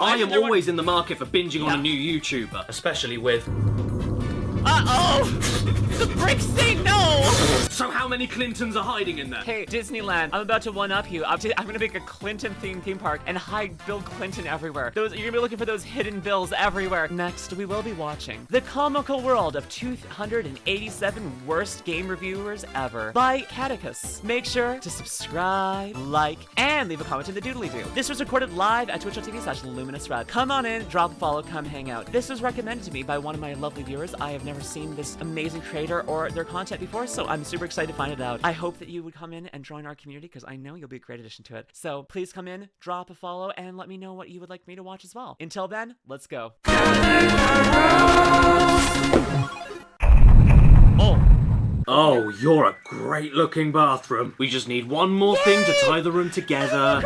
I am always in the market for binging on a new YouTuber. Especially with... Uh-oh! The bricks say no! So how many Clintons are hiding in there? Hey, Disneyland, I'm about to one-up you. I'm gonna make a Clinton-themed theme park and hide Bill Clinton everywhere. You're gonna be looking for those hidden bills everywhere. Next, we will be watching The Comical World of 287 Worst Game Reviewers Ever by Caddicarus. Make sure to subscribe, like, and leave a comment in the doodly-doo. This was recorded live at twitch.tv/LuminusRed. Come on in, drop a follow, come hang out. This was recommended to me by one of my lovely viewers. I have never seen this amazing creator or their content before, so I'm super excited to find it out. I hope that you would come in and join our community because I know you'll be a great addition to it. So please come in, drop a follow, and let me know what you would like me to watch as well. Until then, let's go. Oh, you're a great looking bathroom. We just need one more thing to tie the room together.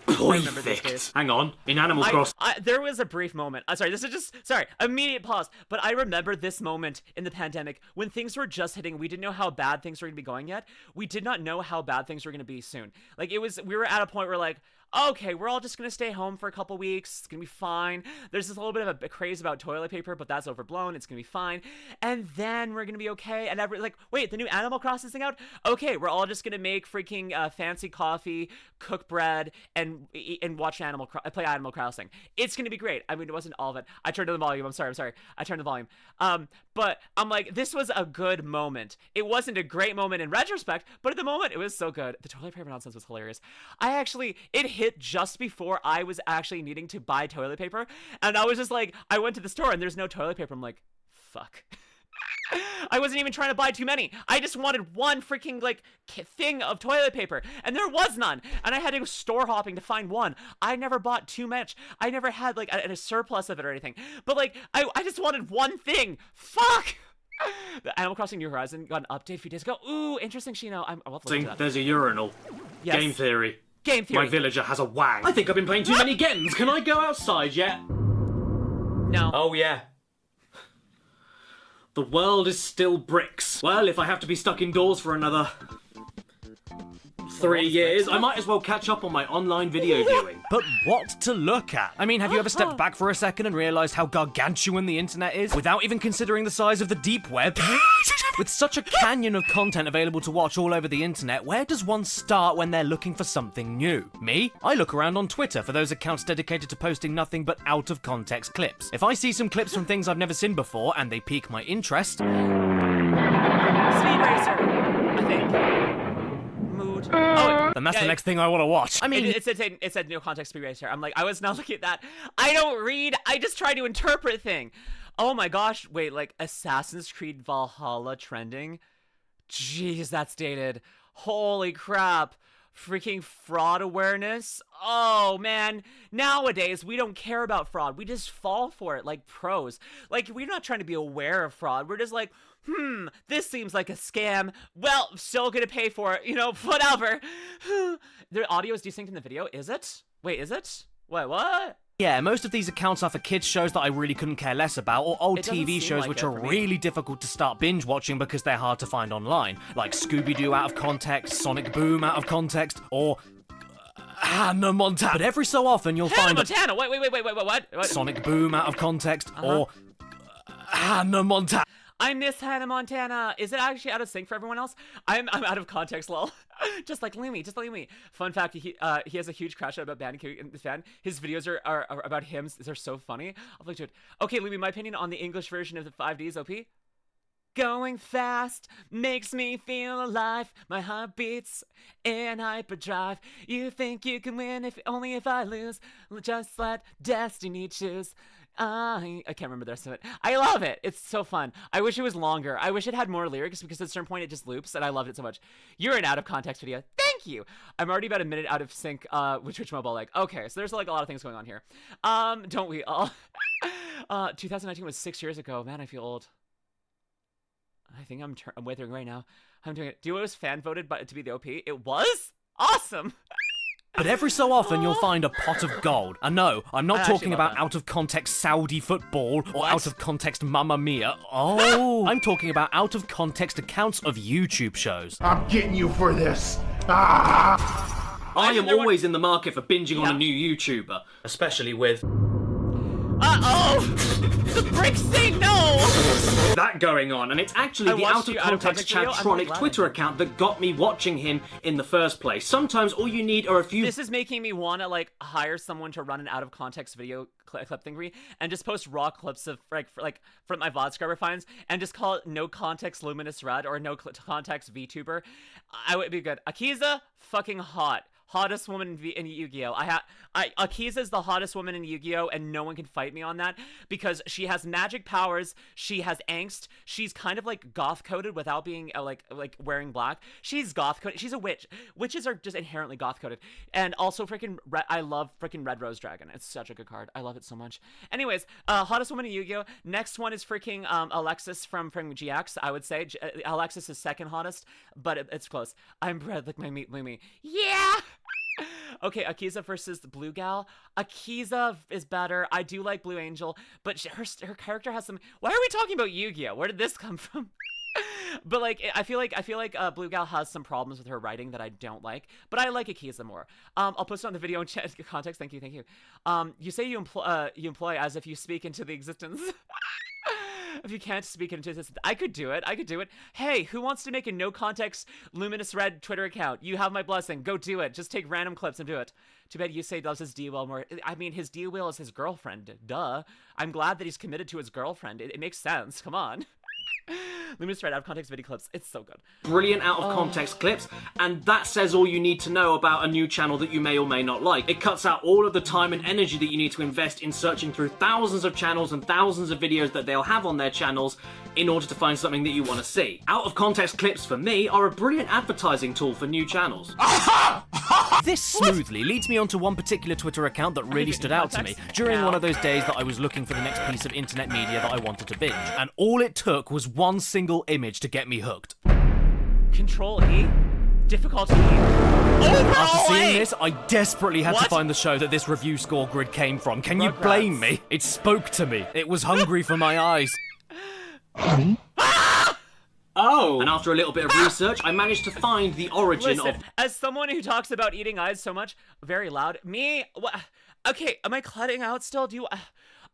Perfect. Hang on, in Animal Crossing. There was a brief moment. Sorry, this is just, immediate pause. But I remember this moment in the pandemic when things were just hitting. We didn't know how bad things were going to be going yet. We did not know how bad things were going to be soon. Like, we were at a point where, like, okay, we're all just gonna stay home for a couple weeks. It's gonna be fine. There's this little bit of a craze about toilet paper, but that's overblown. It's gonna be fine. And then we're gonna be okay. And wait, the new Animal Crossing thing out? Okay, we're all just gonna make freaking fancy coffee, cook bread, and watch play Animal Crossing. It's gonna be great. I mean, it wasn't all of it. I turned to the volume. I'm sorry. I turned the volume. But I'm like, this was a good moment. It wasn't a great moment in retrospect, but at the moment, it was so good. The toilet paper nonsense was hilarious. It hit just before I was actually needing to buy toilet paper, and I was just like, I went to the store and there's no toilet paper. I'm like, fuck. I wasn't even trying to buy too many. I just wanted one freaking thing of toilet paper, and there was none. And I had to go store hopping to find one. I never bought too much. I never had a surplus of it or anything. But I just wanted one thing. Fuck. The Animal Crossing New Horizon got an update a few days ago. Ooh, interesting, Shino. I'll have to look at that. There's a urinal. Yes. Game theory. Game theory. My villager has a wang. I think I've been playing too many games. Can I go outside yet? No. Oh, yeah. The world is still bricks. Well, if I have to be stuck indoors for another 3 years, I might as well catch up on my online video viewing. But what to look at? I mean, have you ever stepped back for a second and realized how gargantuan the internet is, without even considering the size of the deep web? With such a canyon of content available to watch all over the internet, where does one start when they're looking for something new? Me? I look around on Twitter for those accounts dedicated to posting nothing but out-of-context clips. If I see some clips from things I've never seen before and they pique my interest... Speed Racer, I think. Mood. Oh, then that's the next thing I want to watch. I mean... It said no context Speed Racer. I'm like, I was not looking at that. I don't read, I just try to interpret thing. Oh my gosh, wait, Assassin's Creed Valhalla trending? Jeez, that's dated. Holy crap. Freaking fraud awareness? Oh man, nowadays we don't care about fraud. We just fall for it like pros. We're not trying to be aware of fraud. We're just like, this seems like a scam. Well, still gonna pay for it, whatever. Their audio is desynced in the video, is it? Wait, is it? Wait, what? Yeah, most of these accounts are for kids shows that I really couldn't care less about, or old TV shows which are really difficult to start binge watching because they're hard to find online, like Scooby-Doo out of context, Sonic Boom out of context, or Hannah Montana. But every so often you'll find Montana. Wait, what? Sonic Boom out of context, or Hannah Montana. I miss Hannah Montana. Is it actually out of sync for everyone else? I'm out of context, lol. just like Lumi. Fun fact, he has a huge crash out about Bandicoot and the fan. His videos are about him. They're so funny. I'll link to it. Okay, Lumi, my opinion on the English version of the 5Ds OP. Going fast makes me feel alive. My heart beats in hyperdrive. You think you can win only if I lose. Just let destiny choose. I can't remember the rest of it. I love it. It's so fun. I wish it was longer. I wish it had more lyrics because at a certain point it just loops and I loved it so much. You're an out of context video. Thank you. I'm already about a minute out of sync with Twitch Mobile. Okay, so there's a lot of things going on here. Don't we all? 2019 was 6 years ago. Man, I feel old. I think I'm withering right now. I'm doing it. Do you know what was fan voted to be the OP? It was? Awesome. But every so often you'll find a pot of gold. And no, I'm not talking about out-of-context Saudi football or out-of-context Mamma Mia. Oh, I'm talking about out-of-context accounts of YouTube shows. I'm getting you for this. I am always in the market for binging on a new YouTuber, especially with... Uh-oh! The bricks say no! That going on, and it's actually the out-of-context Chadtronic Twitter account that got me watching him in the first place. Sometimes all you need are a few... This is making me want to, like, hire someone to run an out-of-context video clip thing for me, and just post raw clips of, like from my VOD scrubber finds, and just call it No Context LuminusRed, or No Context VTuber. I would be good. Akiza, fucking hot. Hottest woman in Yu-Gi-Oh! Akiza is the hottest woman in Yu-Gi-Oh! And no one can fight me on that because she has magic powers, she has angst, she's kind of like goth-coded without being like wearing black. She's goth-coded, she's a witch. Witches are just inherently goth-coded. And also I love freaking Red Rose Dragon. It's such a good card. I love it so much. Anyways, hottest woman in Yu-Gi-Oh! Next one is freaking Alexis from GX, I would say. Alexis is second hottest, but it's close. I'm bred like my meat Lumi. Yeah! Okay, Akiza versus the Blue Gal. Akiza is better. I do like Blue Angel, but her character has some... Why are we talking about Yu-Gi-Oh? Where did this come from? But like, I feel like Blue Gal has some problems with her writing that I don't like, but I like Akiza more. I'll post it on the video in chat context. Thank you. You say you employ as if you speak into the existence. If you can't speak into this, I could do it. Hey, who wants to make a no-context LuminusRed Twitter account? You have my blessing. Go do it. Just take random clips and do it. Too bad Yusei loves his D-Wheel more. I mean, his D-Wheel is his girlfriend. Duh. I'm glad that he's committed to his girlfriend. It makes sense. Come on. LuminusRed out-of-context video clips. It's so good. Brilliant out-of-context clips, and that says all you need to know about a new channel that you may or may not like. It cuts out all of the time and energy that you need to invest in searching through thousands of channels and thousands of videos that they'll have on their channels in order to find something that you want to see. Out-of-context clips, for me, are a brilliant advertising tool for new channels. This smoothly leads me onto one particular Twitter account that really stood out to me during one of those days that I was looking for the next piece of internet media that I wanted to binge. And all it took was one single image to get me hooked. Control E? Difficulty E? After seeing this, I desperately had to find the show that this review score grid came from. Can you blame me? It spoke to me. It was hungry for my eyes. Oh! And after a little bit of research, I managed to find the origin of... As someone who talks about eating eyes so much, very loud, okay, am I cutting out still?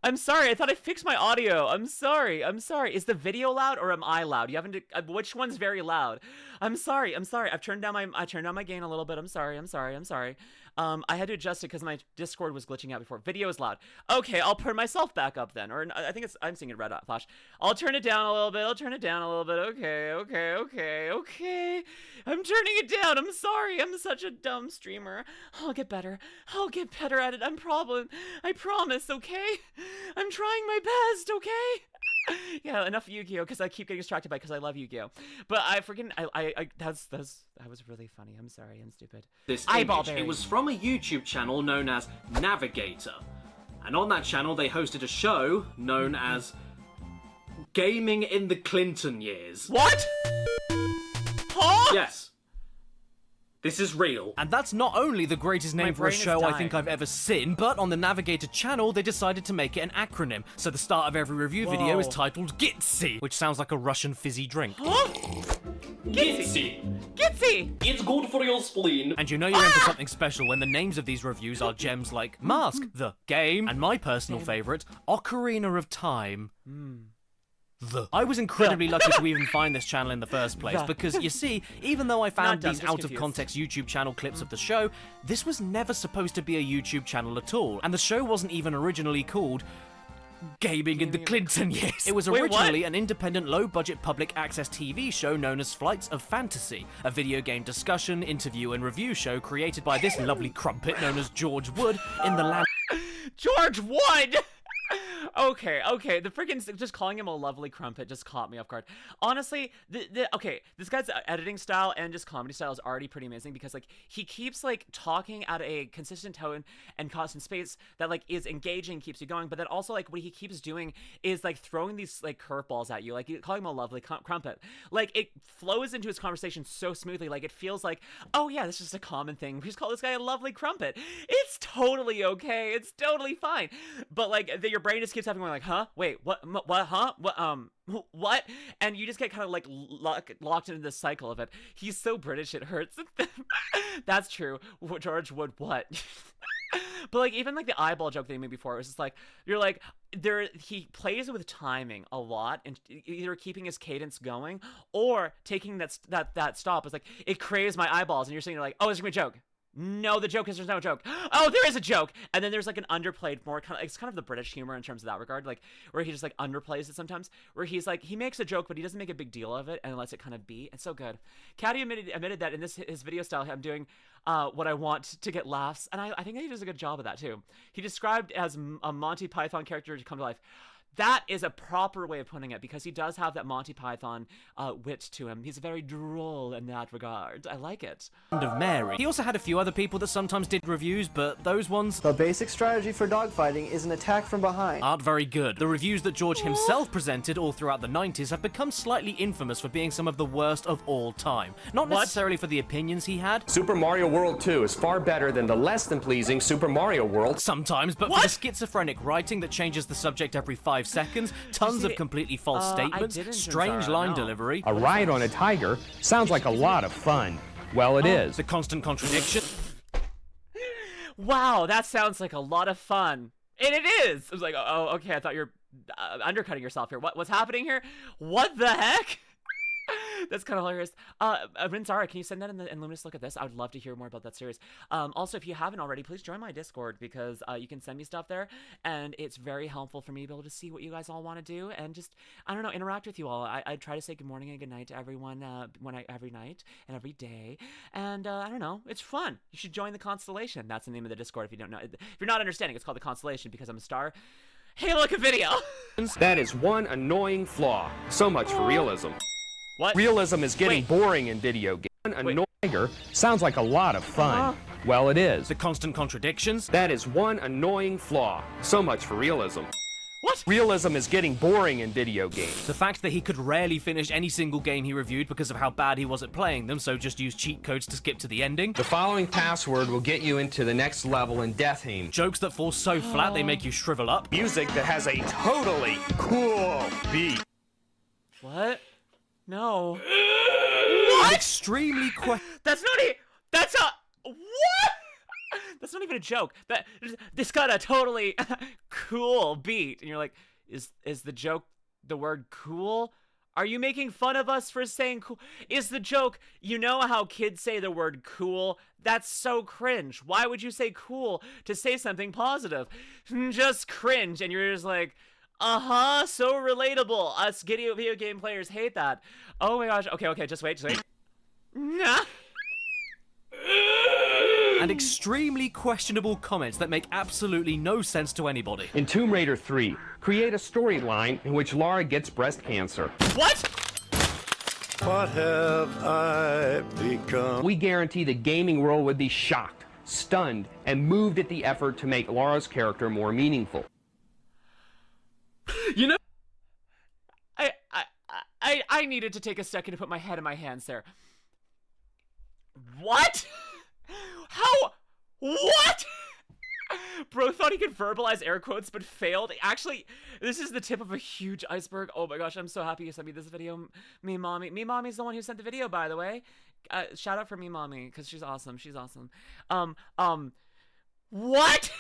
I'm sorry, I thought I fixed my audio. I'm sorry. Is the video loud or am I loud? You haven't... which one's very loud? I'm sorry. I've turned down my gain a little bit. I'm sorry. I had to adjust it because my Discord was glitching out before. Video is loud. Okay, I'll turn myself back up then. Or I think I'm seeing it red flash. I'll turn it down a little bit. Okay. I'm turning it down. I'm sorry. I'm such a dumb streamer. I'll get better at it. I promise, okay? I'm trying my best, okay? Yeah, enough Yu-Gi-Oh, because I keep getting distracted by because I love Yu-Gi-Oh. But that was really funny. I'm sorry, I'm stupid. This image, it was from a YouTube channel known as Navigator. And on that channel, they hosted a show known as Gaming in the Clinton Years. What? Huh? Yes. This is real. And that's not only the greatest name for a show I think I've ever seen, but on the Navigator channel, they decided to make it an acronym. So the start of every review video is titled GITSY, which sounds like a Russian fizzy drink. Huh? GITSY. It's good for your spleen. And you know you're in for something special when the names of these reviews are gems like Mask, The Game, and my personal favourite, Ocarina of Time. I was incredibly lucky to even find this channel in the first place because, you see, even though I found these out-of-context YouTube channel clips of the show, this was never supposed to be a YouTube channel at all, and the show wasn't even originally called Gaming in the Clinton Years. It was originally an independent, low-budget public access TV show known as Flights of Fantasy, a video game discussion, interview, and review show created by this lovely crumpet known as George Wood in the land... George Wood! Okay, the freaking just calling him a lovely crumpet just caught me off guard. Honestly, this guy's editing style and just comedy style is already pretty amazing because like he keeps like talking at a consistent tone and constant space that like is engaging, keeps you going. But then also like what he keeps doing is like throwing these like curveballs at you, like you call him a lovely crumpet. Like it flows into his conversation so smoothly, like it feels like, oh yeah, this is just a common thing. We just call this guy a lovely crumpet. It's totally okay. It's totally fine. But like your brain just keeps having going like, huh? Wait, what? What? Huh? What? And you just get kind of like locked into this cycle of it. He's so British, it hurts. That's true. George Wood, what? But like even like the eyeball joke that he made before, it was just like you're like he plays with timing a lot and either keeping his cadence going or taking that stop. It's like it craves my eyeballs, and you're saying like, oh, it's gonna be a joke. No, the joke is there's no joke. Oh, there is a joke. And then there's like an underplayed more kind of, it's kind of the British humor in terms of that regard, like where he just like underplays it sometimes, where he's like, he makes a joke, but he doesn't make a big deal of it and lets it kind of be. It's so good. Caddy admitted that in his video style, I'm doing what I want to get laughs. And I think he does a good job of that too. He described as a Monty Python character to come to life. That is a proper way of putting it because he does have that Monty Python wit to him. He's very droll in that regard. I like it. Of Mary. He also had a few other people that sometimes did reviews, but those ones... The basic strategy for dogfighting is an attack from behind. Aren't very good. The reviews that George himself presented all throughout the 90s have become slightly infamous for being some of the worst of all time. Not necessarily for the opinions he had. Super Mario World 2 is far better than the less than pleasing Super Mario World. Sometimes, but for the schizophrenic writing that changes the subject every 5 seconds, tons of completely false statements, strange line delivery. A ride on a tiger sounds like a lot of fun. Well, it is. The constant contradiction. Wow, that sounds like a lot of fun. And it is! I was like, oh, okay, I thought you were undercutting yourself here. What's happening here? What the heck? That's kind of hilarious. Rinzara, can you send that in Luminous Look at This? I would love to hear more about that series. Also, if you haven't already, please join my Discord because you can send me stuff there, and it's very helpful for me to be able to see what you guys all want to do and just, I don't know, interact with you all. I try to say good morning and good night to everyone every night and every day, and I don't know, it's fun. You should join the Constellation. That's the name of the Discord if you don't know. If you're not understanding, it's called the Constellation because I'm a star. Hey, look, a video! That is one annoying flaw. So much for realism. What? Realism is getting boring in video games. One annoying tiger sounds like a lot of fun. Well, it is. The constant contradictions. That is one annoying flaw. So much for realism. What? Realism is getting boring in video games. The fact that he could rarely finish any single game he reviewed because of how bad he was at playing them, so just used cheat codes to skip to the ending. The following password will get you into the next level in Death Heem. Jokes that fall so flat they make you shrivel up. Music that has a totally cool beat. What? No. What? Extremely That's not a. That's a. What? That's not even a joke. This got a totally cool beat, and you're like, is the joke the word cool? Are you making fun of us for saying cool? Is the joke, you know how kids say the word cool? That's so cringe. Why would you say cool to say something positive? Just cringe, and you're just like, uh-huh, so relatable. Us video game players hate that. Oh my gosh. Okay, just wait. Nah. And extremely questionable comments that make absolutely no sense to anybody. In Tomb Raider 3, create a storyline in which Lara gets breast cancer. What? What have I become? We guarantee the gaming world would be shocked, stunned, and moved at the effort to make Lara's character more meaningful. You know, I needed to take a second to put my head in my hands there. What? How? What? Bro thought he could verbalize air quotes but failed. Actually, this is the tip of a huge iceberg. Oh my gosh, I'm so happy you sent me this video. Me Mommy's the one who sent the video, by the way. Shout out for Me Mommy, because she's awesome. What?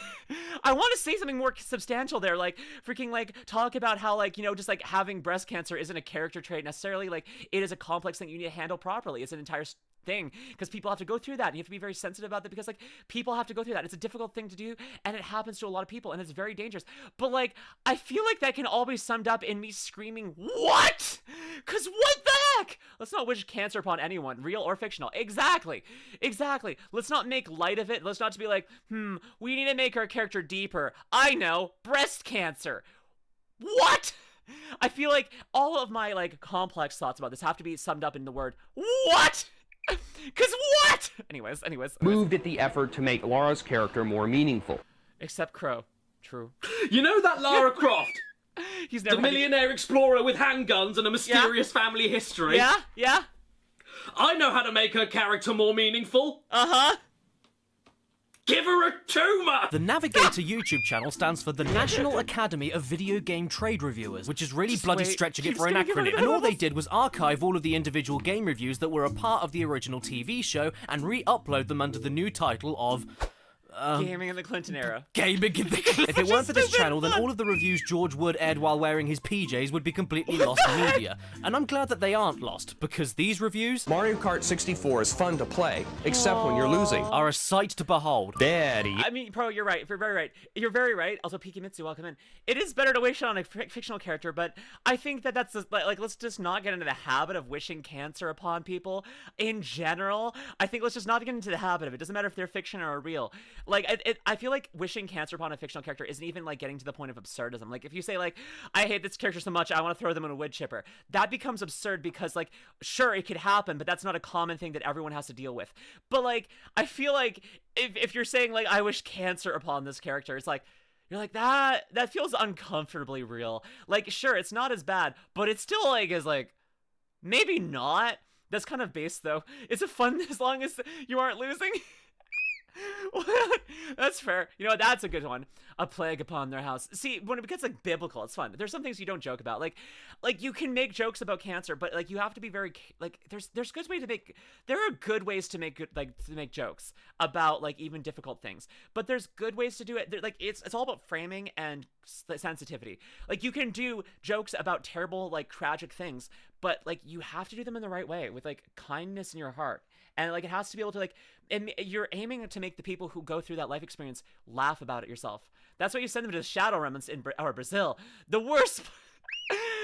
I want to say something more substantial there, like freaking like talk about how like, you know, just like having breast cancer isn't a character trait necessarily, like it is a complex thing you need to handle properly. It's an entire thing because people have to go through that and you have to be very sensitive about that because like people have to go through that. It's a difficult thing to do and it happens to a lot of people and it's very dangerous. But like I feel like that can all be summed up in me screaming what? Because what the heck? Let's not wish cancer upon anyone, real or fictional. Exactly. Let's not make light of it. Let's not just be like, we need to make our character deeper. I know, breast cancer. What? I feel like all of my like complex thoughts about this have to be summed up in the word what? Cause what? Anyways. Moved at the effort to make Lara's character more meaningful. Except Crow. True. You know that Lara Croft? He's never The millionaire explorer with handguns and a mysterious family history. Yeah. I know how to make her character more meaningful. Uh-huh. Give her a tumour! The Navigator YouTube channel stands for the National Academy of Video Game Trade Reviewers, which is really bloody wait. stretching it Keep for an skipping acronym. over And all the they did was archive all of the individual game reviews that were a part of the original TV show and re-upload them under the new title of Gaming in the Clinton era. Gaming in the If it weren't for this channel, then all of the reviews George Wood aired while wearing his PJs would be completely lost media. And I'm glad that they aren't lost, because these reviews Mario Kart 64 is fun to play, except when you're losing. are a sight to behold. Daddy. I mean, Pro, you're right. You're very right. You're very right. Also, Pikimitsu, welcome in. It is better to wish on a fictional character, but I think that that's just, like, let's just not get into the habit of wishing cancer upon people in general. I think let's just not get into the habit of it. Doesn't matter if they're fiction or real. Like, I feel like wishing cancer upon a fictional character isn't even like getting to the point of absurdism. Like, if you say like, I hate this character so much, I want to throw them in a wood chipper, that becomes absurd because, like, sure, it could happen, but that's not a common thing that everyone has to deal with. But like, I feel like if you're saying like, I wish cancer upon this character, it's like, you're like, that feels uncomfortably real. Like, sure, it's not as bad, but it's still like, is like, maybe not. That's kind of base though. It's a fun as long as you aren't losing. That's fair. You know, that's a good one. A plague upon their house. See, when it gets like biblical, it's fun. There's some things you don't joke about. Like you can make jokes about cancer, but like you have to be very like there's good ways to make. There are good ways to make to make jokes about like even difficult things. But there's good ways to do it. Like it's all about framing and sensitivity. Like you can do jokes about terrible like tragic things, but like you have to do them in the right way with like kindness in your heart. And like it has to be able to like, and you're aiming to make the people who go through that life experience laugh about it yourself. That's why you send them to the Shadow Realm in Brazil. The worst,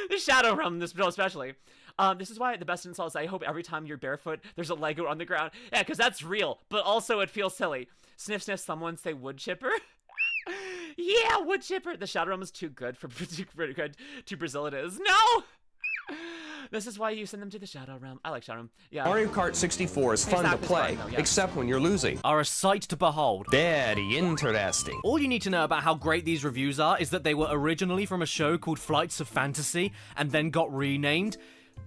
the Shadow Realm, this especially. This is why the best insult is I hope every time you're barefoot, there's a Lego on the ground. Yeah, because that's real, but also it feels silly. Sniff, sniff, someone say wood chipper. Yeah, wood chipper. The Shadow Realm is too good for to Brazil. It is. No. This is why you send them to the Shadow Realm. I like Shadow Realm. Yeah. Mario Kart 64 is fun to Exactly, play, fun, though, yeah. except when you're losing. Are a sight to behold. Very interesting. All you need to know about how great these reviews are is that they were originally from a show called Flights of Fantasy and then got renamed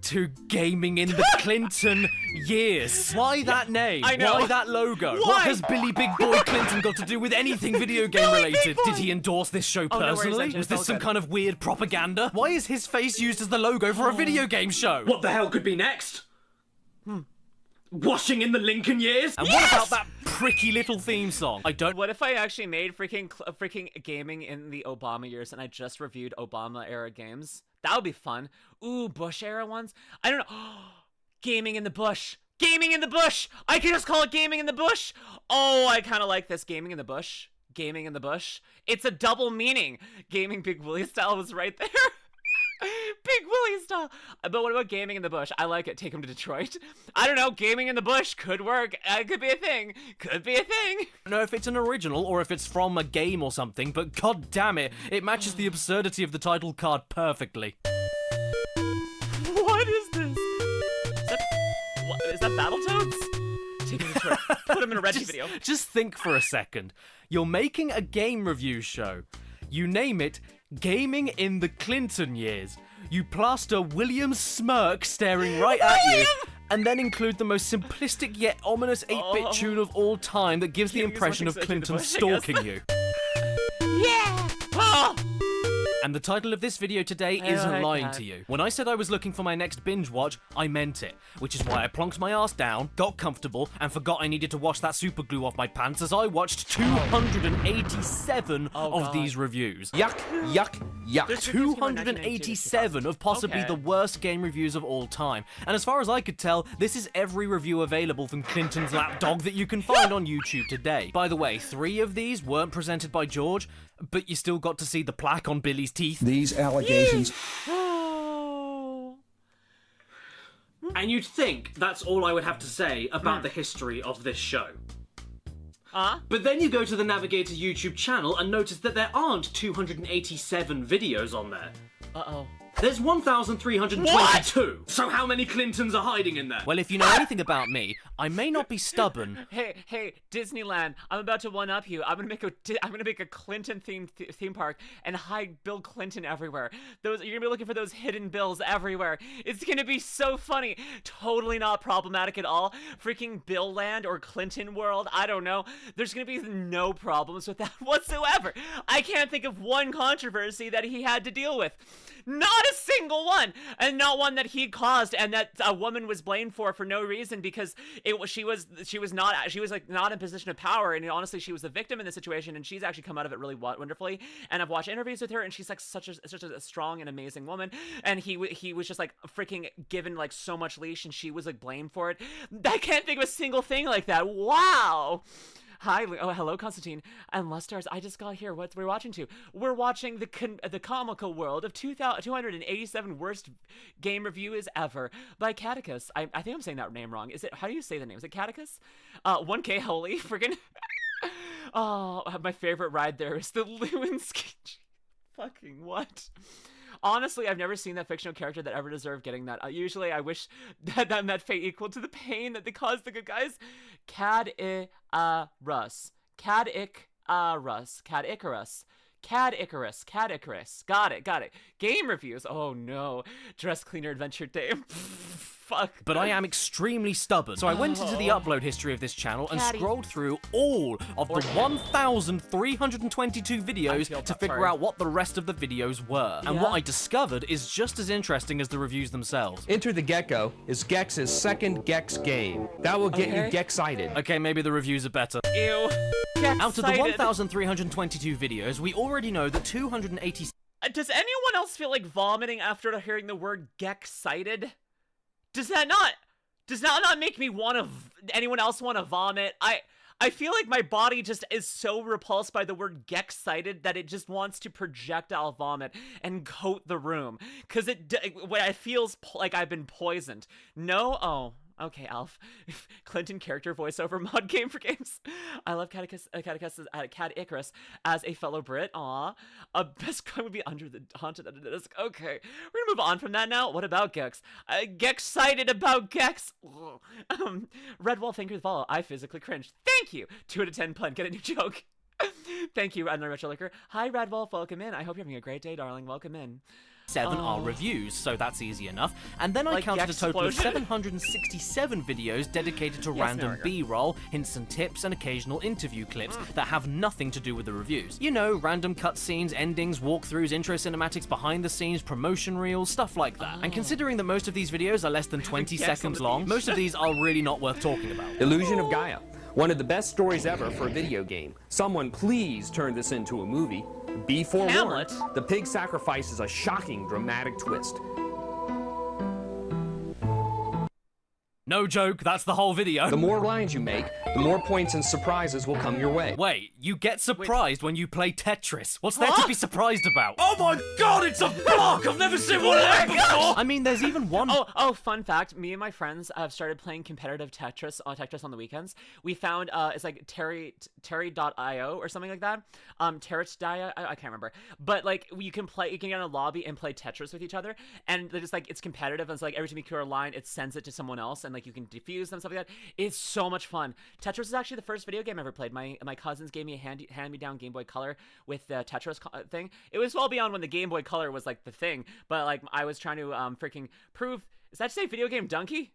to Gaming in the Clinton Years. Why that name? I know. Why that logo? Why? What has Billy Big Boy Clinton got to do with anything video game related? Did he endorse this show Oh, no worries, personally? actually, Was it's all this some good. kind of weird propaganda? Why is his face used as the logo for a video game show? What the hell could be next? Washing in the Lincoln years? And what about that pricky little theme song? I don't. What if I actually made freaking gaming in the Obama years and I just reviewed Obama era games? That would be fun. Ooh, Bush era ones? I don't know. Gaming in the bush. Gaming in the bush. I can just call it gaming in the bush. Oh, I kind of like this. Gaming in the bush. Gaming in the bush. It's a double meaning. Gaming Big Willie style was right there. Big Willie style. But what about gaming in the bush? I like it. Take him to Detroit. I don't know. Gaming in the bush could work. It could be a thing. Could be a thing. I don't know if it's an original or if it's from a game or something, but god damn it, it matches the absurdity of the title card perfectly. What is this? Is that Battletoads? Take him to Detroit. Put him in a Reggie video. Just think for a second. You're making a game review show. You name it Gaming in the Clinton Years. You plaster William's smirk staring right at you, and then include the most simplistic yet ominous 8-bit tune of all time that gives the Gaming is impression of what Clinton makes it into the bush, I stalking you. Yeah! Oh! And the title of this video today I isn't like lying that. to you. When I said I was looking for my next binge watch, I meant it. Which is why I plonked my ass down, got comfortable, and forgot I needed to wash that super glue off my pants as I watched 287 of God. these reviews. Yuck, yuck, yuck. 287 of possibly Okay. the worst game reviews of all time. And as far as I could tell, this is every review available from Clinton's lapdog that you can find on YouTube today. By the way, 3 of these weren't presented by George, but you still got to see the plaque on Billy's teeth. These allegations Oh. And you'd think that's all I would have to say about the history of this show. But then you go to the Navigator YouTube channel and notice that there aren't 287 videos on there. Uh-oh. There's 1,322. So how many Clintons are hiding in there? Well, if you know anything about me, I may not be stubborn. Hey, Disneyland! I'm about to one-up you. I'm gonna make a Clinton-themed theme park and hide Bill Clinton everywhere. You're gonna be looking for those hidden bills everywhere. It's gonna be so funny. Totally not problematic at all. Freaking Bill Land or Clinton World. I don't know. There's gonna be no problems with that whatsoever. I can't think of one controversy that he had to deal with. Not a single one, and not one that he caused and that a woman was blamed for no reason, because she was not in a position of power, and honestly she was the victim in the situation, and she's actually come out of it really wonderfully. And I've watched interviews with her, and she's like such a strong and amazing woman, and he was just like freaking given like so much leash, and she was like blamed for it. I can't think of a single thing like that. Wow. Hi, hello, Constantine and Lustars. I just got here. What we're watching to? We're watching the Comical World of 287 worst game reviews ever by Caddicarus. I think I'm saying that name wrong. Is it? How do you say the name? Is it Caddicarus? 1K holy friggin'. Oh, my favorite ride there is the Lewinsky. Fucking what? Honestly, I've never seen that fictional character that ever deserved getting that. Usually, I wish that met fate equal to the pain that they caused the good guys. Caddicarus. Got it. Game reviews. Oh no. Dress cleaner adventure day. Fuck. But I am extremely stubborn, so I went into the upload history of this channel and scrolled through all of the 1,322 videos to figure out what the rest of the videos were. And what I discovered is just as interesting as the reviews themselves. Enter the Gecko is Gex's second Gex game. That will get you Gex-cited. Okay, maybe the reviews are better. Ew. Out of the 1,322 videos, we already know that 280... Does anyone else feel like vomiting after hearing the word Gex-cited? Does that not make me anyone else want to vomit? I feel like my body just is so repulsed by the word Gex-cited that it just wants to projectile vomit and coat the room. Cause it feels like I've been poisoned. No? Oh. Okay, Alf. Clinton character voiceover mod game for games. I love Caddicarus as a fellow Brit. Aw. A best crime would be haunted under the disc. Okay, we're gonna move on from that now. What about Gex? Gex-cited about Gex. Redwall, thank you for the follow. I physically cringed. Thank you. 2 out of 10 pun. Get a new joke. Thank you, Adler Retro Liquor. Hi, Redwolf. Welcome in. I hope you're having a great day, darling. Welcome in. 7 are reviews, so that's easy enough. And then I counted a total of 767 videos dedicated to random B-roll, hints and tips, and occasional interview clips that have nothing to do with the reviews. You know, random cutscenes, endings, walkthroughs, intro cinematics, behind the scenes, promotion reels, stuff like that. And considering that most of these videos are less than 20 seconds long, most of these are really not worth talking about. Illusion of Gaia. One of the best stories ever for a video game. Someone please turn this into a movie. Be forewarned, Hamlet? The pig sacrifice is a shocking, dramatic twist. No joke, that's the whole video. The more lines you make, the more points and surprises will come your way. Wait, you get surprised when you play Tetris. What's there to be surprised about? Oh my god, it's a block! I've never seen one of them before! I mean, there's even one... Oh, fun fact. Me and my friends have started playing competitive Tetris on the weekends. We found, it's like Terry.io or something like that. Territ.io, I can't remember. But, like, you can get in a lobby and play Tetris with each other. And they're just, like, it's competitive. And it's like, every time you clear a line, it sends it to someone else. And, like, you can defuse them, stuff like that. It's so much fun. Tetris is actually the first video game I ever played. My cousins gave me a hand-me-down Game Boy Color with the Tetris thing. It was well beyond when the Game Boy Color was like the thing, but like I was trying to freaking prove. Is that to say video game donkey?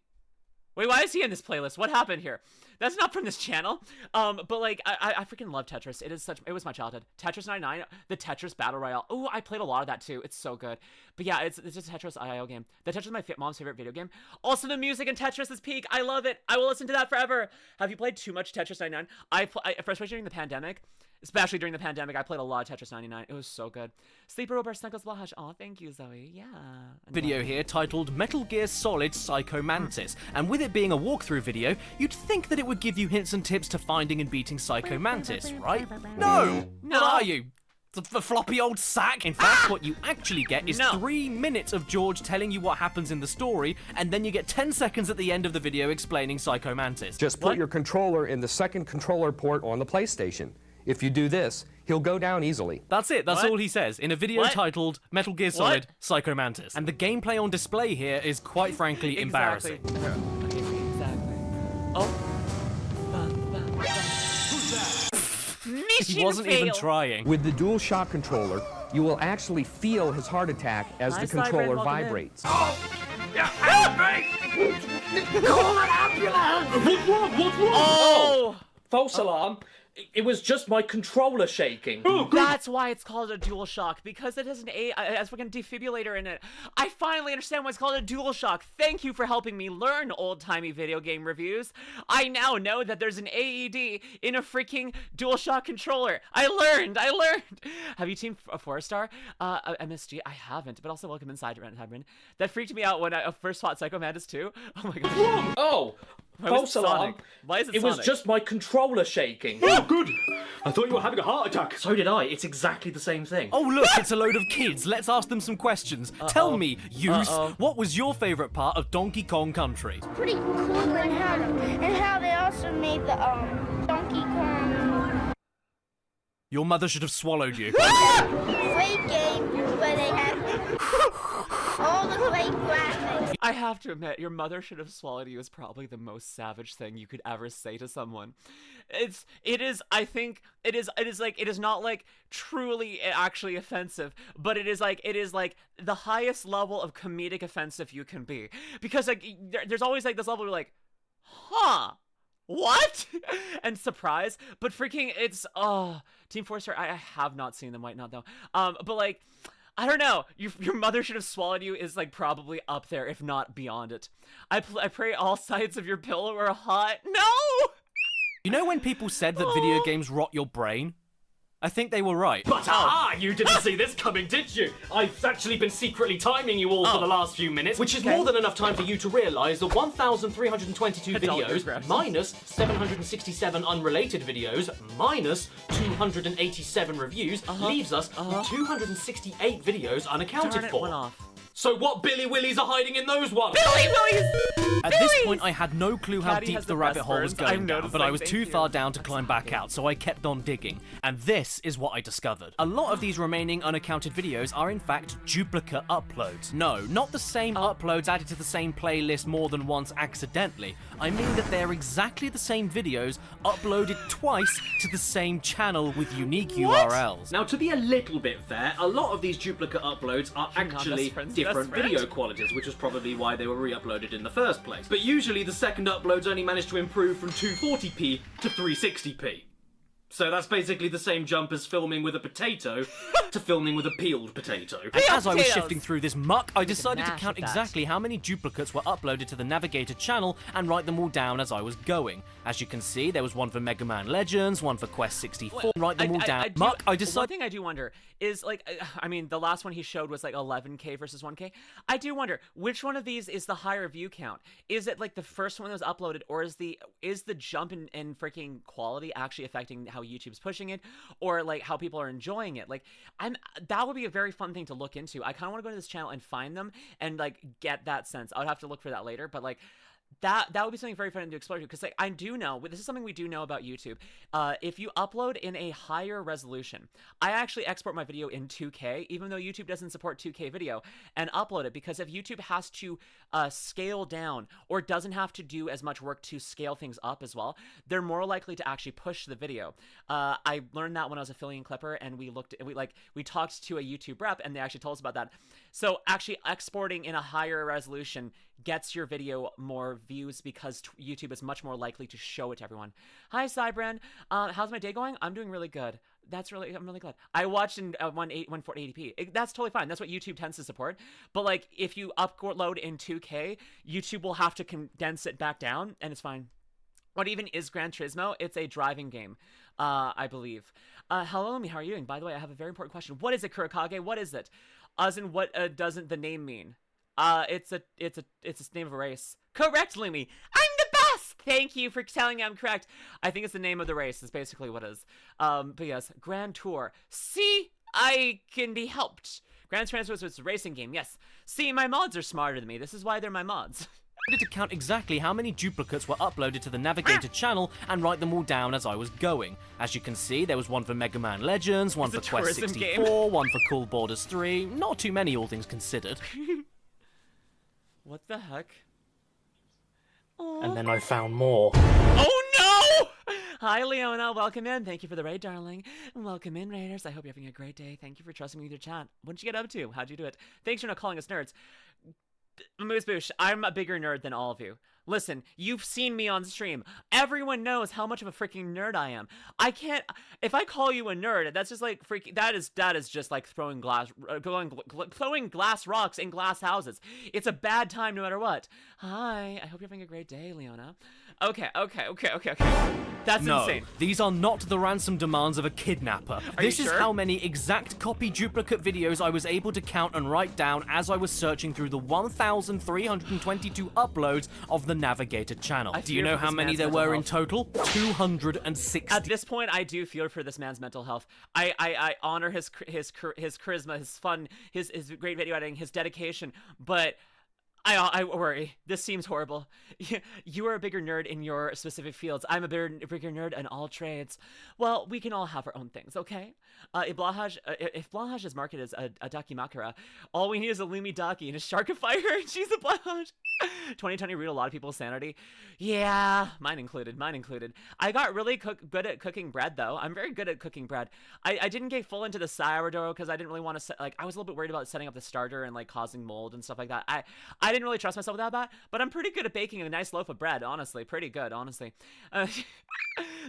Wait, why is he in this playlist? What happened here? That's not from this channel. But like, I freaking love Tetris. It was my childhood. Tetris 99, the Tetris Battle Royale. Oh, I played a lot of that too. It's so good. But yeah, it's just a Tetris IO game. The Tetris is my mom's favorite video game. Also, the music in Tetris is peak. I love it. I will listen to that forever. Have you played too much Tetris 99? Especially during the pandemic. Especially during the pandemic, I played a lot of Tetris 99. It was so good. Sleeper Robert Snuggles Blush. Oh, thank you, Zoe. Yeah. Video here titled Metal Gear Solid Psycho Mantis. And with it being a walkthrough video, you'd think that it would give you hints and tips to finding and beating Psycho Mantis, right? No! What are you? The floppy old sack? In fact, what you actually get is 3 minutes of George telling you what happens in the story, and then you get 10 seconds at the end of the video explaining Psycho Mantis. Just put your controller in the second controller port on the PlayStation. If you do this, he'll go down easily. That's it, that's What? all he says, in a video What? titled Metal Gear Solid Psycho Mantis. And the gameplay on display here is quite frankly embarrassing. Okay, exactly. Oh. He wasn't even trying. With the DualShock controller, you will actually feel his heart attack as Nice, the controller Cyber, welcome in. vibrates. Oh! False alarm. It was just my controller shaking. That's why it's called a DualShock, because it has an as fucking defibrillator in it. I finally understand why it's called a DualShock. Thank you for helping me learn old-timey video game reviews. I now know that there's an AED in a freaking DualShock controller. I learned. Have you seen a 4-star? MSG? I haven't, but also welcome inside, Redman. That freaked me out when I first fought Psycho Mantis 2. Oh my god. Oh, Why was false it alarm. Sonic? Why is it It was Sonic? just my controller shaking. Oh, good. I thought you were having a heart attack. So did I. It's exactly the same thing. Oh look, it's a load of kids. Let's ask them some questions. Tell me, youth, what was your favourite part of Donkey Kong Country? Pretty cool and how they also made the Donkey Kong Your mother should have swallowed you. fake game where they had all the fake graphics. I have to admit, your mother should have swallowed you is probably the most savage thing you could ever say to someone. It is not like truly actually offensive, but it is like the highest level of comedic offensive you can be. Because like there's always like this level where like, huh? What? And surprise, but freaking it's Team 4-star. I have not seen them, might not though. But like, I don't know. Your mother should have swallowed you is like probably up there, if not beyond it. I pray all sides of your pillow are hot. No. You know when people said that video games rot your brain? I think they were right. But you didn't see this coming, did you? I've actually been secretly timing you all for the last few minutes, which is more than enough time for you to realise that 1,322 videos regrets. minus 767 unrelated videos minus 287 reviews leaves us with 268 videos unaccounted Darn it, for. went off. So what Billy Willies are hiding in those ones? At this point, I had no clue how Caddy deep has the the rabbit best hole was burns. I'm going down, but I noticing, was thank too you. far down to climb back out, so I kept on digging. And this is what I discovered. A lot of these remaining unaccounted videos are in fact duplicate uploads. No, not the same uploads added to the same playlist more than once accidentally. I mean that they're exactly the same videos uploaded twice to the same channel with unique URLs. Now, to be a little bit fair, a lot of these duplicate uploads are You're not actually best friends, different best friend? video qualities, which is probably why they were re-uploaded in the first place. But usually the second uploads only manage to improve from 240p to 360p. So that's basically the same jump as filming with a potato to filming with a peeled potato. And as I was potatoes. shifting through this muck, I decided to mash count with that. exactly how many duplicates were uploaded to the Navigator channel and write them all down as I was going. As you can see, there was one for Mega Man Legends, one for Quest 64, write them all down. Muck, I One decided... thing I do wonder is, like, I mean, the last one he showed was like 11K versus 1K. I do wonder which one of these is the higher view count. Is it like the first one that was uploaded, or is the jump in freaking quality actually affecting how YouTube's pushing it, or like how people are enjoying it? Like, that would be a very fun thing to look into. I kind of want to go to this channel and find them and like get that sense. I would have to look for that later, but like. That would be something very fun to explore, because like I do know, this is something we do know about YouTube. If you upload in a higher resolution, I actually export my video in 2K, even though YouTube doesn't support 2K video, and upload it, because if YouTube has to scale down or doesn't have to do as much work to scale things up as well, they're more likely to actually push the video. I learned that when I was affiliate clipper, and we talked to a YouTube rep, and they actually told us about that. So actually exporting in a higher resolution gets your video more views, because YouTube is much more likely to show it to everyone. Hi, Cybrand. How's my day going? I'm doing really good. I'm really glad. I watched in 140p. That's totally fine. That's what YouTube tends to support. But like, if you upload in 2K, YouTube will have to condense it back down, and it's fine. What even is Gran Turismo? It's a driving game, I believe. Hello, me. How are you doing? By the way, I have a very important question. What is it, Kurokage? What is it? As in, what doesn't the name mean? It's the name of a race. Correct, Lumi. I'm the best. Thank you for telling me I'm correct. I think it's the name of the race. Is basically what it is. But yes, Grand Tour. See, I can be helped. Grand Turismo is a racing game. Yes. See, my mods are smarter than me. This is why they're my mods. to count exactly how many duplicates were uploaded to the Navigator channel and write them all down as I was going. As you can see, there was one for Mega Man Legends, one for Quest 64, one for Cool Borders 3. Not too many, all things considered. What the heck? And then I found more. Oh no! Hi, Leona. Welcome in. Thank you for the raid, darling. Welcome in, raiders. I hope you're having a great day. Thank you for trusting me with your chat. What did you get up to? How'd you do it? Thanks for not calling us nerds. Moose Boosh, I'm a bigger nerd than all of you. Listen, you've seen me on stream. Everyone knows how much of a freaking nerd I am. I can't. If I call you a nerd, that's just like freaking. That is just like throwing glass rocks in glass houses. It's a bad time no matter what. Hi, I hope you're having a great day, Leona. Okay. That's insane. These are not the ransom demands of a kidnapper. This is how many exact copy duplicate videos I was able to count and write down as I was searching through the 1,322 uploads of the Navigator channel. Do you know how many there were in total? 260. At this point, I do feel for this man's mental health. I honor his charisma, his fun, his great video editing, his dedication, but I worry. This seems horrible. You are a bigger nerd in your specific fields. I'm a bigger nerd in all trades. Well, we can all have our own things, okay? If Blahaj is marketed as a Dakimakura, all we need is a Lumi Daki and a Sharkifier, and she's a Blahaj. 2020 ruined a lot of people's sanity. Yeah, mine included. I got really good at cooking bread, though. I'm very good at cooking bread. I didn't get full into the sourdough because I didn't really want to I was a little bit worried about setting up the starter and like causing mold and stuff like that. I didn't really trust myself with that, but I'm pretty good at baking a nice loaf of bread, honestly. Pretty good, honestly.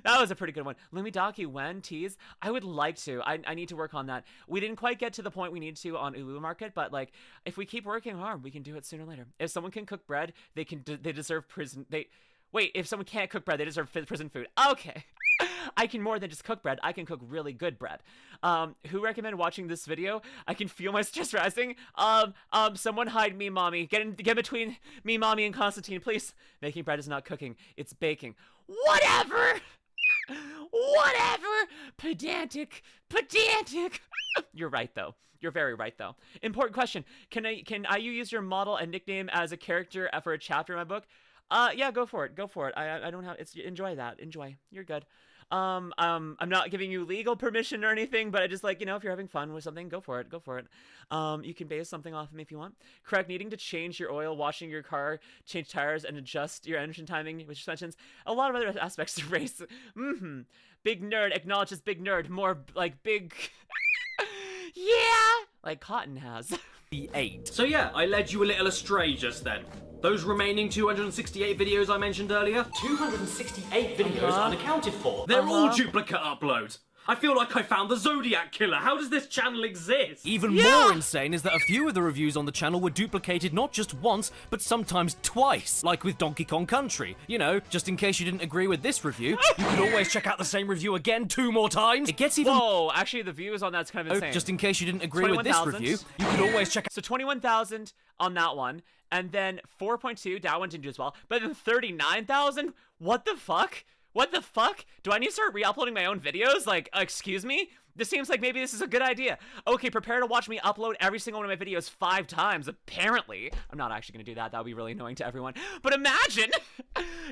That was a pretty good one. Lumi Daki, when? Tease? I would like to. I need to work on that. We didn't quite get to the point we need to on Ulu Market, but like, if we keep working hard, we can do it sooner or later. If someone can cook bread, they deserve prison. Wait, if someone can't cook bread, they deserve prison food. Okay. I can more than just cook bread. I can cook really good bread. Who recommended watching this video? I can feel my stress rising. Someone hide me, mommy. Get between me, mommy, and Constantine, please. Making bread is not cooking. It's baking. Whatever. Pedantic. You're right, though. You're very right, though. Important question. Can I use your model and nickname as a character for a chapter in my book? Yeah, go for it. I don't have, enjoy that. Enjoy. You're good. I'm not giving you legal permission or anything, but I just like, if you're having fun with something, go for it. You can base something off of me if you want. Correct. Needing to change your oil, washing your car, change tires, and adjust your engine timing, which mentions a lot of other aspects of race. Big nerd acknowledges big nerd. More like big, yeah, like Cotton has. The 8. So yeah, I led you a little astray just then. Those remaining 268 videos I mentioned earlier, 268 videos unaccounted for. They're all duplicate uploads. I feel like I found the Zodiac Killer. How does this channel exist? Even more insane is that a few of the reviews on the channel were duplicated not just once, but sometimes twice. Like with Donkey Kong Country. Just in case you didn't agree with this review, you could always check out the same review again 2 more times. It gets even... Whoa, actually the views on that's kind of insane. Just in case you didn't agree with this review, you could always check out... So 21,000 on that one, and then 4.2, that one didn't do as well, but then 39,000? What the fuck? Do I need to start re-uploading my own videos? Like, excuse me? This seems like maybe this is a good idea. Okay, prepare to watch me upload every single one of my videos 5 times, apparently. I'm not actually gonna do that. That would be really annoying to everyone. But imagine!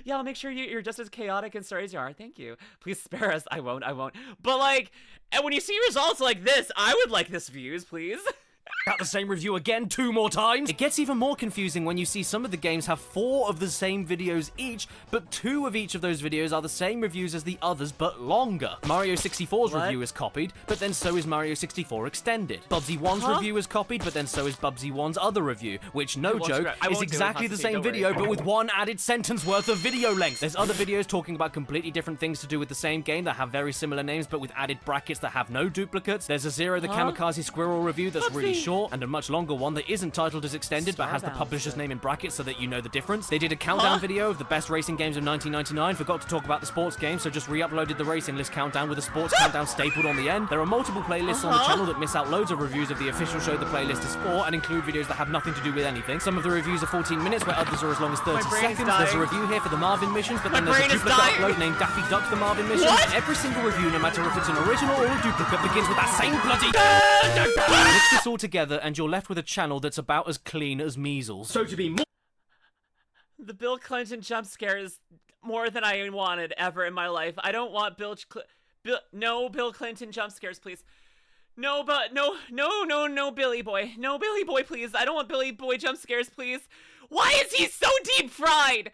Yeah, I'll make sure you're just as chaotic and sorry as you are. Thank you. Please spare us. I won't. But like, and when you see results like this, I would like this views, please. Out the same review again 2 more times. It gets even more confusing when you see some of the games have 4 of the same videos each, but 2 of each of those videos are the same reviews as the others, but longer. Mario 64's review is copied, but then so is Mario 64 Extended. Bubsy 1's review is copied, but then so is Bubsy 1's other review, which, no joke, is exactly the same video, but with 1 added sentence worth of video length. There's other videos talking about completely different things to do with the same game that have very similar names, but with added brackets that have no duplicates. There's a Zero the Kamikaze Squirrel review that's really short, and a much longer one that isn't titled as Extended but has the publisher's name in brackets so that you know the difference. They did a countdown video of the best racing games of 1999, forgot to talk about the sports game, so just re-uploaded the racing list countdown with a sports countdown stapled on the end. There are multiple playlists on the channel that miss out loads of reviews of the official show the playlist is for and include videos that have nothing to do with anything. Some of the reviews are 14 minutes where others are as long as 30 seconds. There's a review here for the Marvin missions, but then there's a duplicate upload named Daffy Duck the Marvin mission. And every single review, no matter if it's an original or a duplicate, begins with that same bloody mix this all together and you're left with a channel that's about as clean as measles. So to be more... The Bill Clinton jump scare is more than I wanted ever in my life. I don't want no Bill Clinton jump scares, please. No, Billy Boy. No, Billy Boy, please. I don't want Billy Boy jump scares, please. Why is he so deep fried?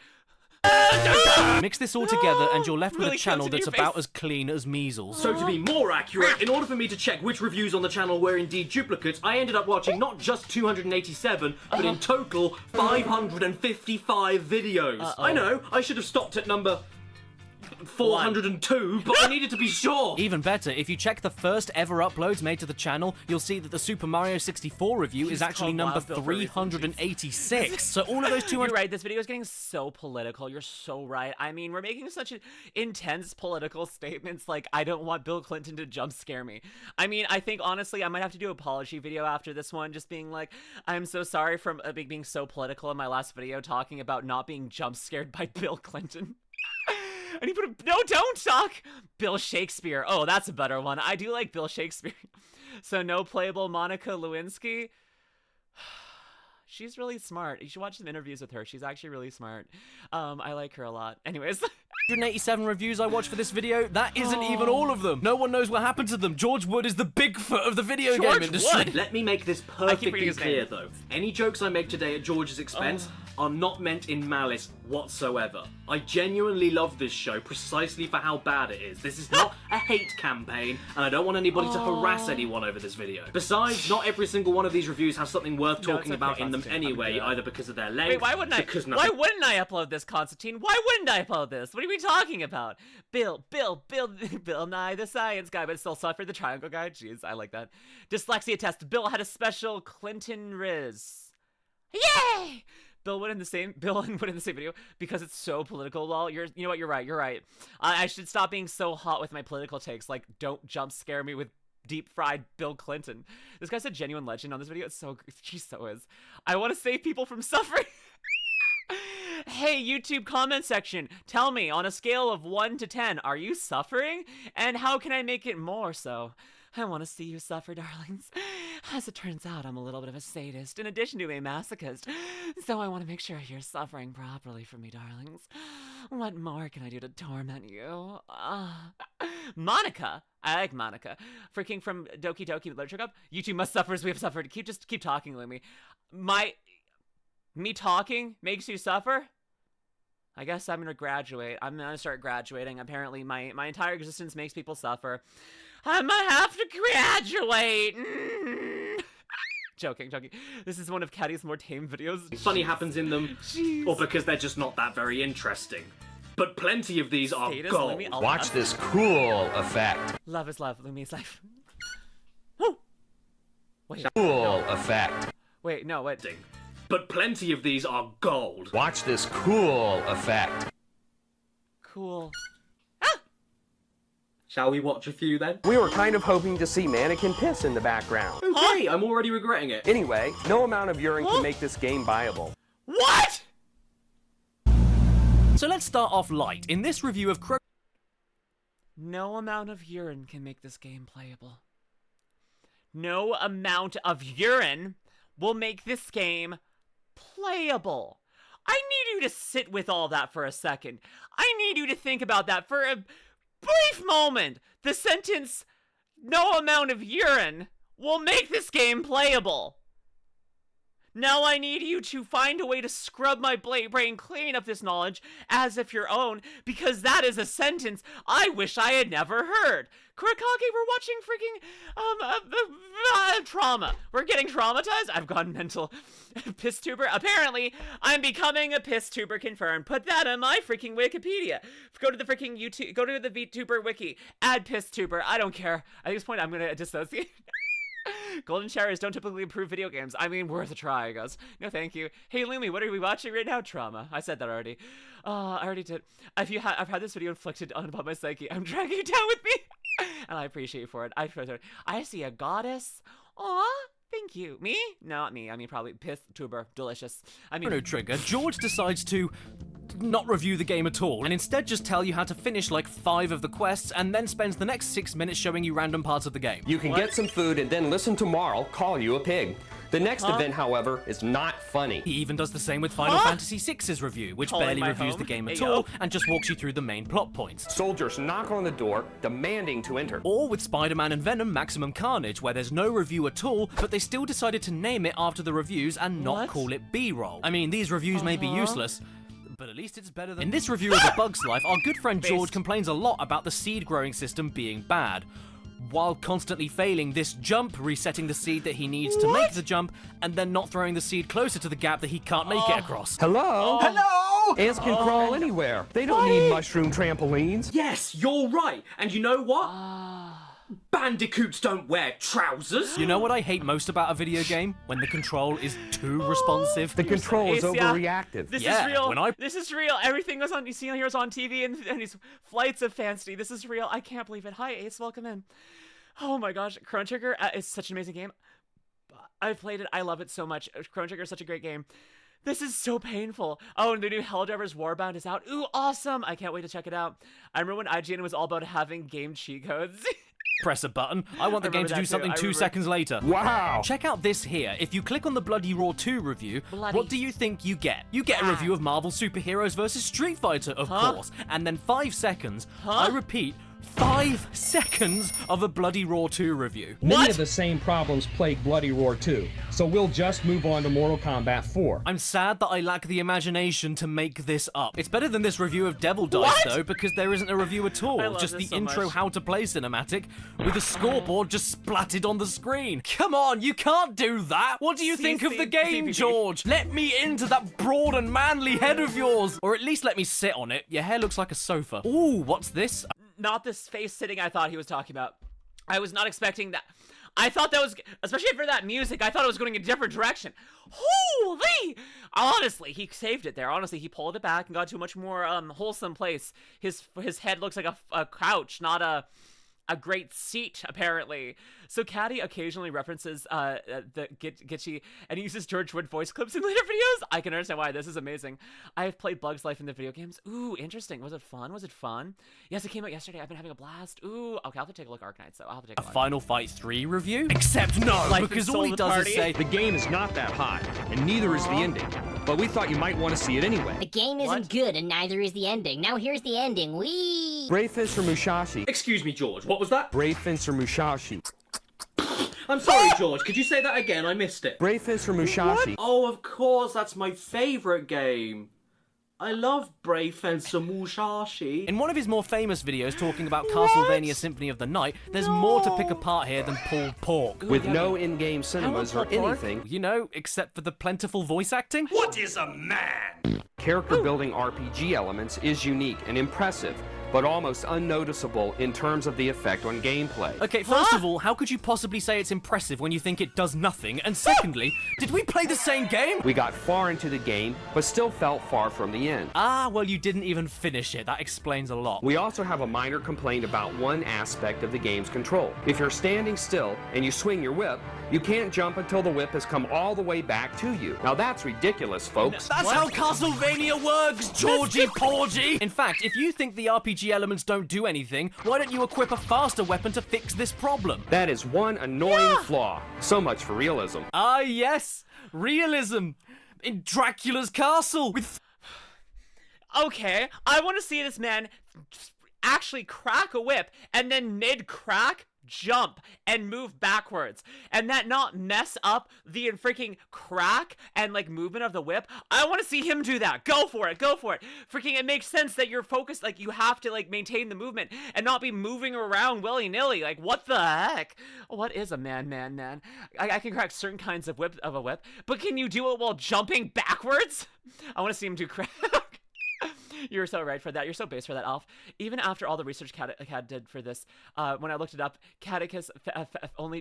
Mix this all together and you're left with Really a channel close in that's your about face. as clean as measles. So to be more accurate, in order for me to check which reviews on the channel were indeed duplicates, I ended up watching not just 287, but in total 555 videos. I know, I should have stopped at number 402, but I needed to be sure. Even better, if you check the first ever uploads made to the channel, you'll see that the Super Mario 64 review is actually called number Wild Bill for a reason, 386. So all of those 200... You're right, this video is getting so political. You're so right. I mean, we're making such intense political statements like, I don't want Bill Clinton to jump scare me. I mean, I think, honestly, I might have to do an apology video after this one, just being like, I'm so sorry for being so political in my last video, talking about not being jump scared by Bill Clinton. And he put a, no, don't talk! Bill Shakespeare. Oh, that's a better one. I do like Bill Shakespeare. So no playable Monica Lewinsky. She's really smart. You should watch some interviews with her. She's actually really smart. I like her a lot. Anyways. 187 reviews I watched for this video, that isn't even all of them. No one knows what happened to them. George Wood is the Bigfoot of the video game industry. Wood? Let me make this perfectly clear, though. Any jokes I make today at George's expense are not meant in malice whatsoever. I genuinely love this show precisely for how bad it is. This is not a hate campaign, and I don't want anybody to harass anyone over this video. Besides, not every single one of these reviews has something worth talking about in them anyway, either because of their length. Wait, why wouldn't I? Why wouldn't I upload this, Constantine? Why wouldn't I upload this? What are we talking about? Bill Nye the Science Guy, but still suffered the Triangle Guy. Jeez, I like that. Dyslexia test. Bill had a special Clinton Riz. Yay! Bill Wood in the same video because it's so political. Lol, you know what? You're right. I should stop being so hot with my political takes. Like, don't jump scare me with deep fried Bill Clinton. This guy's a genuine legend on this video. She so is. I want to save people from suffering. Hey, YouTube comment section, tell me, on a scale of 1 to 10, are you suffering? And how can I make it more so? I want to see you suffer, darlings. As it turns out, I'm a little bit of a sadist, in addition to a masochist. So I want to make sure you're suffering properly for me, darlings. What more can I do to torment you? Monica. I like Monica. Freaking from Doki Doki Literature Cup. You two must suffer as we have suffered. Keep talking, Lumi. Me talking makes you suffer? I guess I'm gonna graduate. I'm gonna start graduating. Apparently my entire existence makes people suffer. I might have to graduate. Joking. This is one of Caddy's more tame videos. Funny happens in them, or because they're just not that very interesting. But plenty of these are gold. Lumi, Watch this cool effect. Love is love. Lumi's life. Woo! Wait. Cool effect. Wait, no, what? But plenty of these are gold. Watch this cool effect. Cool. Shall we watch a few then? We were kind of hoping to see mannequin piss in the background. Okay, I'm already regretting it. Anyway, no amount of urine can make this game viable. What? So let's start off light. In this review of No amount of urine can make this game playable. No amount of urine will make this game playable. I need you to sit with all that for a second. I need you to think about that for a brief moment. The sentence, no amount of urine will make this game playable. Now I need you to find a way to scrub my brain clean of this knowledge as if your own, because that is a sentence I wish I had never heard. Kurakage, we're watching freaking, trauma. We're getting traumatized? I've gone mental. PissTuber? Apparently, I'm becoming a PissTuber confirmed. Put that on my freaking Wikipedia. Go to the freaking YouTube, go to the VTuber wiki. Add PissTuber. I don't care. At this point, I'm gonna dissociate. Golden showers don't typically improve video games. I mean, worth a try, I guess. No, thank you. Hey, Lumi, what are we watching right now? Trauma. I said that already. I already did. I've had this video inflicted upon my psyche. I'm dragging you down with me. And I appreciate you for it. I see a goddess. Aw, thank you. Me? Not me. I mean, probably PissTuber. Delicious. I mean, trigger, George decides to not review the game at all, and instead just tell you how to finish like 5 of the quests, and then spends the next 6 minutes showing you random parts of the game. You can get some food and then listen to Marl call you a pig. The next event, however, is not funny. He even does the same with Final Fantasy VI's review, which Calling barely my reviews home. the game at Ayo. all and just walks you through the main plot points. Soldiers knock on the door, demanding to enter. Or with Spider-Man and Venom Maximum Carnage, where there's no review at all, but they still decided to name it after the reviews and not What? call it B-roll. I mean, these reviews may be useless, but at least it's better than... In this review of A Bug's Life, our good friend George complains a lot about the seed growing system being bad, while constantly failing this jump, resetting the seed that he needs to make the jump, and then not throwing the seed closer to the gap that he can't make it across. Hello? Hello! Ants can crawl anywhere. They don't need mushroom trampolines. Yes, you're right. And you know what? Bandicoots don't wear trousers. You know what I hate most about a video game? When the control is too responsive. The control is Ace, yeah. overreactive. This Yeah, is real. when I- This is real. Everything was on. You see here is on TV and these flights of fantasy. This is real. I can't believe it. Hi, Ace. Welcome in. Oh my gosh, Chrono Trigger is such an amazing game. I've played it. I love it so much. Chrono Trigger is such a great game. This is so painful. Oh, and the new Helldivers Warbound is out. Ooh, awesome. I can't wait to check it out. I remember when IGN was all about having game cheat codes. Press a button. I want the I game remember to that do too. something I 2 remember- seconds later. Wow. Check out this here. If you click on the Bloody Raw 2 review, Bloody. what do you think you get? You get a review of Marvel Superheroes vs. Street Fighter, of course. And then 5 seconds, I repeat, 5 seconds of a Bloody Raw 2 review. Many of the same problems plague Bloody Roar 2, so we'll just move on to Mortal Kombat 4. I'm sad that I lack the imagination to make this up. It's better than this review of Devil Dice, though, because there isn't a review at all. I love Just this the so intro much. how to play cinematic with a scoreboard just splatted on the screen. Come on, you can't do that. What do you think of the game, CCTV. George? Let me into that broad and manly head of yours. Or at least let me sit on it. Your hair looks like a sofa. Ooh, what's this? Not this face sitting I thought he was talking about. I was not expecting that. I thought that was, especially for that music, I thought it was going in a different direction. Holy! Honestly, he saved it there. Honestly, he pulled it back and got to a much more wholesome place. His head looks like a couch, not a great seat, apparently. So Caddy occasionally references the Gitchy and he uses George Wood voice clips in later videos. I can understand why. This is amazing. I have played Bug's Life in the video games. Ooh, interesting. Was it fun? Was it fun? Yes, it came out yesterday. I've been having a blast. Ooh, okay, I'll have to take a look at Arknights, so I'll have to take a look. Final Fight 3 review? Except no, Life because is all he Soul does Party. is say, The game is not that hot, and neither is the ending. But we thought you might want to see it anyway. The game isn't good, and neither is the ending. Now here's the ending. Whee! Brave Fencer Mushashi. Excuse me, George. What was that? Brave Fencer Mushashi. I'm sorry, George. Could you say that again? I missed it. Brave Fencer Mushashi. Oh, of course. That's my favorite game. I love Brave Fencer Mushashi. in one of his more famous videos talking about Castlevania Symphony of the Night, there's more to pick apart here than pulled pork. With no in-game cinemas or pulled pork. anything, You know, except for the plentiful voice acting? character building RPG elements is unique and impressive, but almost unnoticeable in terms of the effect on gameplay. Okay, first of all, how could you possibly say it's impressive when you think it does nothing? And secondly, did we play the same game? We got far into the game, but still felt far from the end. Ah, well, you didn't even finish it. That explains a lot. We also have a minor complaint about one aspect of the game's control. If you're standing still and you swing your whip, you can't jump until the whip has come all the way back to you. Now that's ridiculous, folks. That's how Castlevania works, Georgie Porgy! In fact, if you think the RPG elements don't do anything, why don't you equip a faster weapon to fix this problem? That is one annoying flaw. So much for realism. Ah, yes! Realism! In Dracula's castle! With Okay, I want to see this man actually crack a whip and then mid-crack jump and move backwards and that not mess up the freaking crack and like movement of the whip. I want to see him do that. Go for it. Go for it. Freaking it makes sense that you're focused, like you have to like maintain the movement and not be moving around willy-nilly. Like what the heck? What is a man? I can crack certain kinds of a whip, but can you do it while jumping backwards? I want to see him do crack. You're so right for that. You're so base for that, Alf. Even after all the research Cad did for this, when I looked it up, Caddicarus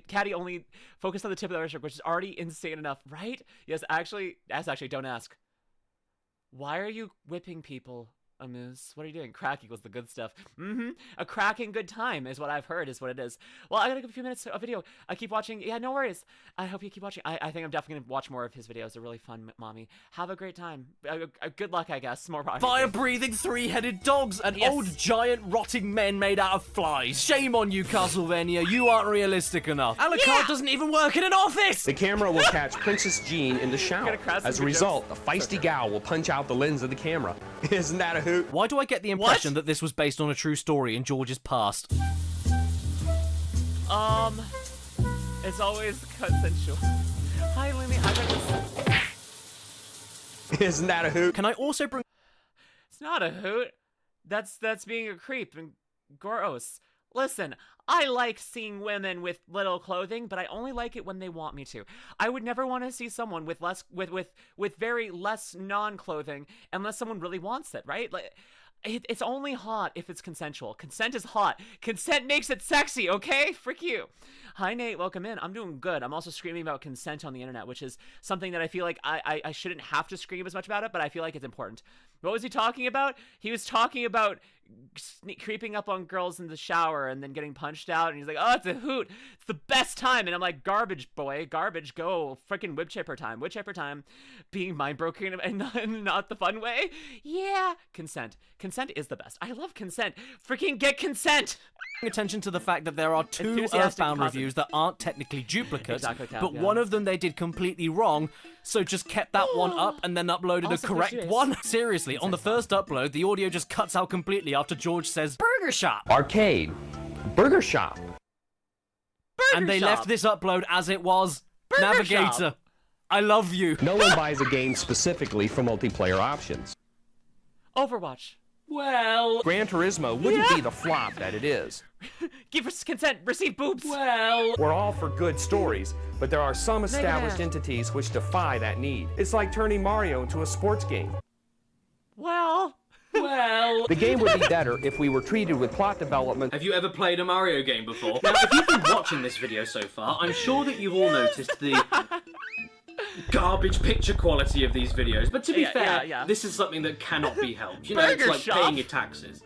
Caddy only focused on the tip of the iceberg, which is already insane enough, right? Yes, actually, don't ask. Why are you whipping people Amuse. What are you doing? Crack equals the good stuff. A cracking good time is what I've heard is what it is. Well, I gotta give a few minutes of video. I keep watching. Yeah, no worries. I hope you keep watching. I think I'm definitely gonna watch more of his videos. They're really fun, mommy. Have a great time. Good luck, I guess. More Fire-breathing three-headed dogs and old giant rotting men made out of flies. Shame on you, Castlevania. You aren't realistic enough. Alucard doesn't even work in an office! The camera will catch Princess Jean in the shower. As a result, the feisty gal will punch out the lens of the camera. Isn't that a hoot? Why do I get the impression that this was based on a true story in George's past? It's always consensual. Hi, Lumi. Isn't that a hoot? Can I also bring... It's not a hoot. That's being a creep and gross. Listen, I like seeing women with little clothing, but I only like it when they want me to. I would never want to see someone with very less non-clothing unless someone really wants it, right? Like, it's only hot if it's consensual. Consent is hot. Consent makes it sexy, okay? Frick you. Hi, Nate. Welcome in. I'm doing good. I'm also screaming about consent on the internet, which is something that I feel like I shouldn't have to scream as much about it, but I feel like it's important. What was he talking about? He was talking about creeping up on girls in the shower and then getting punched out, and he's like, oh, it's a hoot. It's the best time. And I'm like, garbage, boy. Garbage, go. Freaking wood chipper time. Wood chipper time. Being mind-broken and not the fun way. Yeah. Consent. Consent is the best. I love consent. Freaking get consent. Attention to the fact that there are two Earthbound reviews that aren't technically duplicates, but one of them they did completely wrong, so just kept that one up and then uploaded a correct one. Seriously, on the first upload, the audio just cuts out completely after George says burger shop, Arcade. Burger shop. and they left this upload as it was. Navigator, I love you. No one buys a game specifically for multiplayer options. Overwatch. Well, Gran Turismo wouldn't be the flop that it is. Give us consent, receive boobs. well. We're all for good stories, but there are some established entities which defy that need. It's like turning Mario into a sports game. Well. The game would be better if we were treated with plot development. Have you ever played a Mario game before? Now, if you've been watching this video so far, I'm sure that you've all noticed the garbage picture quality of these videos. But to be fair, this is something that cannot be helped. You know, it's like paying your taxes.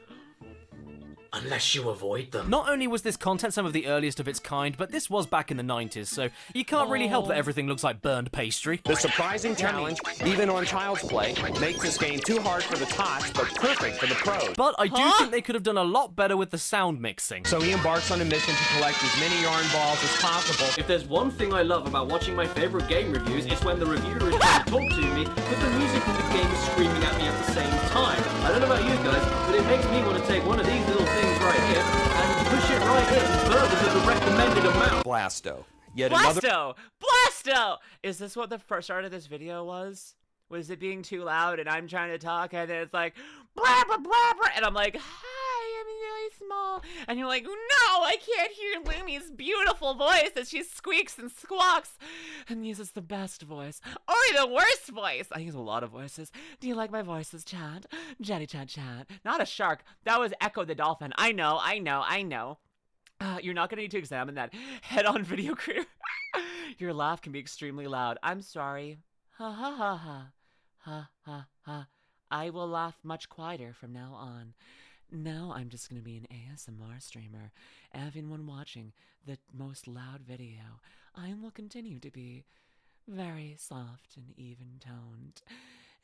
Unless you avoid them. Not only was this content some of the earliest of its kind, but this was back in the 90s, so you can't really help that everything looks like burned pastry. The surprising challenge, even on Child's Play, makes this game too hard for the tots, but perfect for the pros. But I do think they could have done a lot better with the sound mixing. So he embarks on a mission to collect as many yarn balls as possible. If there's one thing I love about watching my favorite game reviews, it's when the reviewer is trying to talk to me, but the music in the game is screaming at me at the same time. I don't know about you guys, but it makes me want to take one of these little things right here and push it right in further to the recommended amount. Blasto. Blasto! Is this what the first start of this video was? Was it being too loud and I'm trying to talk and then it's like blabber blabber and I'm like, hi, I'm really small. And you're like, no, I can't hear Lumi's beautiful voice as she squeaks and squawks and uses the best voice or the worst voice. I use a lot of voices. Do you like my voices, Chad? Jetty Chad Chad. Not a shark. That was Echo the dolphin. I know. You're not going to need to examine that head-on video career. Your laugh can be extremely loud. I'm sorry. Ha ha ha ha. Ha ha ha. I will laugh much quieter from now on. Now I'm just going to be an ASMR streamer. Everyone watching the most loud video, I will continue to be very soft and even-toned.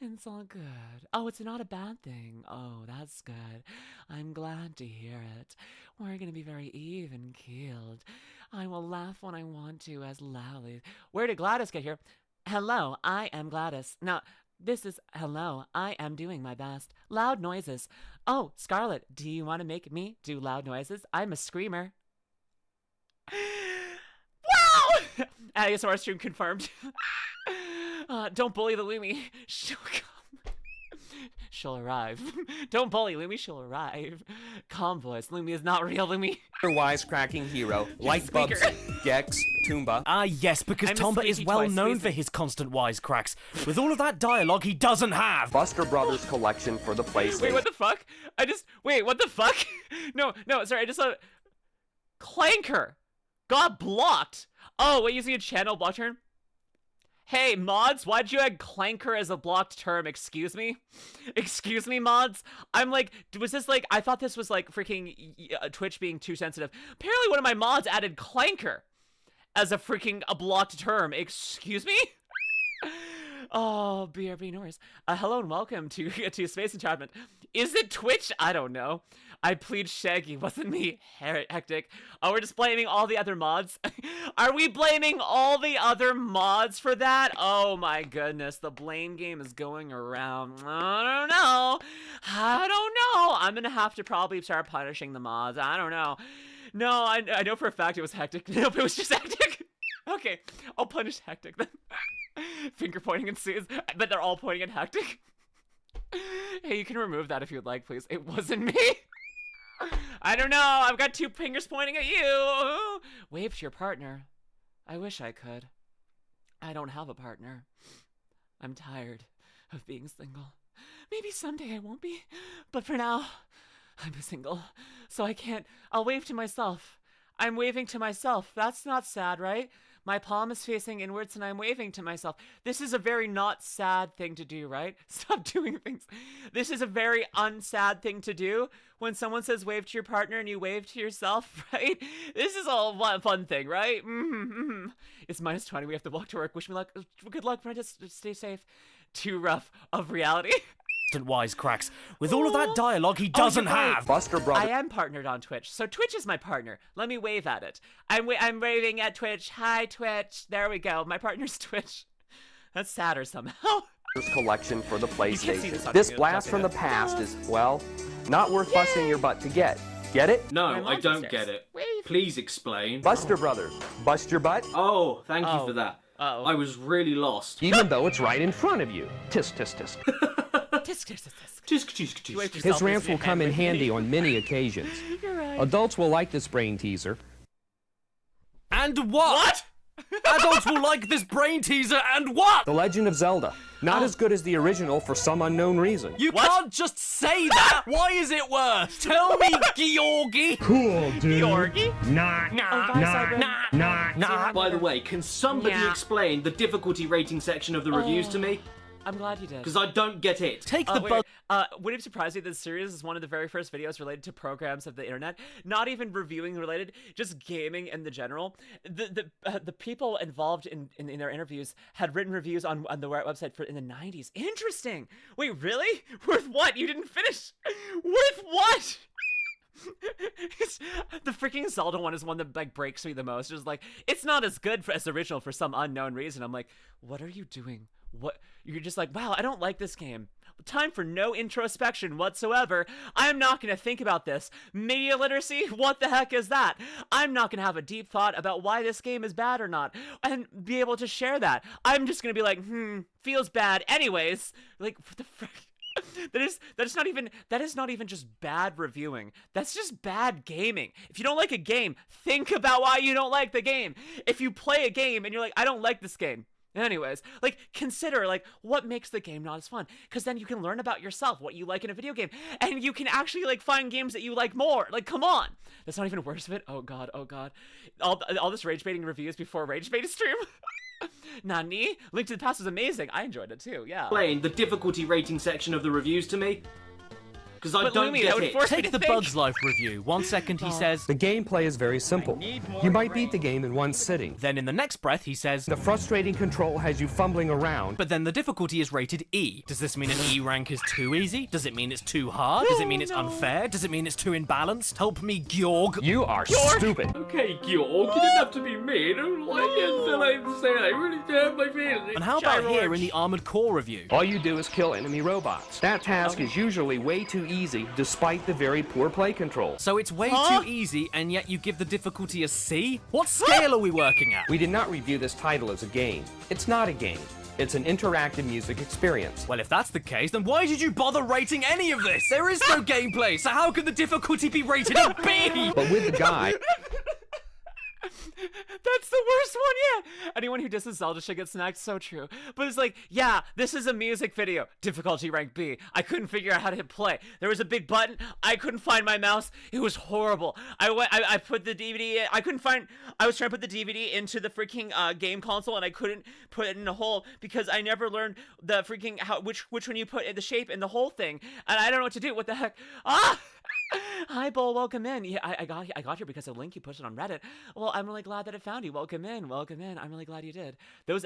It's all good. Oh, it's not a bad thing. Oh, that's good. I'm glad to hear it. We're going to be very even-keeled. I will laugh when I want to as loudly. Where did Gladys get here? Hello, I am Gladys. Now, this is hello, I am doing my best. Loud noises. Oh, Scarlett, do you want to make me do loud noises? I'm a screamer. Wow! ASMR stream confirmed. Don't bully the Lumi. She'll come. She'll arrive. Don't bully Lumi, she'll arrive. Calm voice. Lumi is not real, Lumi. Your wisecracking hero, like Bubsy, Gex, Toomba. Ah, yes, because Tomba is well known for his constant wisecracks. With all of that dialogue he doesn't have. Buster Brothers collection for the PlayStation. Wait, what the fuck? Wait, what the fuck? No, sorry, I just saw Clanker got blocked. Oh, wait, using a channel block turn? Hey, mods, why'd you add clanker as a blocked term? Excuse me? Excuse me, mods? I'm like, was this like, I thought this was like freaking Twitch being too sensitive. Apparently one of my mods added clanker as a freaking blocked term. Excuse me? Oh, BRB, no worries. Hello and welcome to Space Enchantment. Is it Twitch? I don't know. I plead Shaggy, wasn't me. Hectic. Oh, we're just blaming all the other mods? Are we blaming all the other mods for that? Oh my goodness, the blame game is going around. I don't know. I'm gonna have to probably start punishing the mods. I don't know. No, I know for a fact it was Hectic. Nope, it was just Hectic. Okay, I'll punish Hectic then. Finger pointing ensues, but they're all pointing at Hectic. Hey, you can remove that if you'd like, please. It wasn't me. I don't know. I've got 2 fingers pointing at you. Wave to your partner. I wish I could. I don't have a partner. I'm tired of being single. Maybe someday I won't be, but for now, I'm single, so I can't. I'll wave to myself. I'm waving to myself. That's not sad, right? My palm is facing inwards and I'm waving to myself. This is a very not sad thing to do, right? Stop doing things. This is a very unsad thing to do when someone says wave to your partner and you wave to yourself, right? This is all one fun thing, right? It's -20. We have to walk to work. Wish me luck. Good luck, Prentice. Stay safe. Too rough of reality. Wisecracks. With all of that dialogue he doesn't have. Buster I Brothers. am partnered on Twitch, so Twitch is my partner. Let me wave at it. I'm waving at Twitch. Hi, Twitch. There we go. My partner's Twitch. That's sadder somehow. Collection for the see this PlayStation. on This YouTube, blast check from it the out. past is, well, not worth busting your butt to get. Get it? No, My I mom's don't upstairs. get it. Wave. Please explain. Buster Brothers. Bust your butt? Oh, thank you Oh. for that. Uh-oh. I was really lost. Even though it's right in front of you. Tisk, tisk, tisk. Tisk, tisk, tisk. Tisk, tisk, tisk. You waved His yourself, rants raising will your come hand in with me. handy on many occasions. You're right. Adults will like this brain teaser. And what? Adults will like this brain teaser and what? The Legend of Zelda. Not as good as the original for some unknown reason. You What? can't just say that! Why is it worse? Tell me, Georgie! Cool, dude. Georgie? Nah, Oh, bye, Simon. nah. By the way, can somebody Yeah. explain the difficulty rating section of the reviews to me? I'm glad you did. Because I don't get it. Take the Wait, bug. would it surprise you that this series is one of the very first videos related to programs of the internet? Not even reviewing related, just gaming in the general. The people involved in their interviews had written reviews on the website in the 90s. Interesting. Wait, really? Worth what? You didn't finish. Worth what? The freaking Zelda one is one that like breaks me the most. It's like it's not as good as the original for some unknown reason. I'm like, what are you doing? What? You're just like, wow, I don't like this game. Time for no introspection whatsoever. I'm not going to think about this. Media literacy? What the heck is that? I'm not going to have a deep thought about why this game is bad or not and be able to share that. I'm just going to be like, feels bad anyways. Like, what the frick? That is not even just bad reviewing. That's just bad gaming. If you don't like a game, think about why you don't like the game. If you play a game and you're like, I don't like this game. Anyways, like, consider, like, what makes the game not as fun? Because then you can learn about yourself, what you like in a video game, and you can actually, like, find games that you like more. Like, come on. That's not even worse of it. Oh, God. Oh, God. All this rage-baiting reviews before rage-bait stream. Nani? Link to the Past was amazing. I enjoyed it, too. Yeah. Explain the difficulty rating section of the reviews to me. Because I But don't Lumi, get that would it. force me Take to the think. Bugs Life review. 1 second he says, The gameplay is very simple. You might beat the game in one sitting. then in the next breath he says, The frustrating control has you fumbling around. but then the difficulty is rated E. Does this mean an E rank is too easy? Does it mean it's too hard? Does it mean it's unfair? Does it mean it's too imbalanced? Help me, Georg. You are stupid. Okay, Georg, you didn't have to be mean. I don't like it. Still, I have to say, I really do have my feelings. And how about here in the Armored Core review? All you do is kill enemy robots. That task is usually way too easy, despite the very poor play control. So it's way too easy, and yet you give the difficulty a C? What scale are we working at? We did not review this title as a game. It's not a game. It's an interactive music experience. Well, if that's the case, then why did you bother rating any of this? There is no gameplay, so how can the difficulty be rated a B? But with the guy, That's It's the worst one yet. Anyone who disses Zelda should get snacked. So true. But it's like, yeah, this is a music video. Difficulty rank B. I couldn't figure out how to hit play. There was a big button. I couldn't find my mouse. It was horrible. I put the DVD in. I was trying to put the DVD into the freaking game console, and I couldn't put it in a hole because I never learned the freaking which one you put in the shape in the whole thing, and I don't know what to do. What the heck? Ah! Hi, Bull. Welcome in. Yeah, I got here because of a link you posted on Reddit. Well, I'm really glad that it found you. Welcome in. Welcome in. I'm really glad you did. Those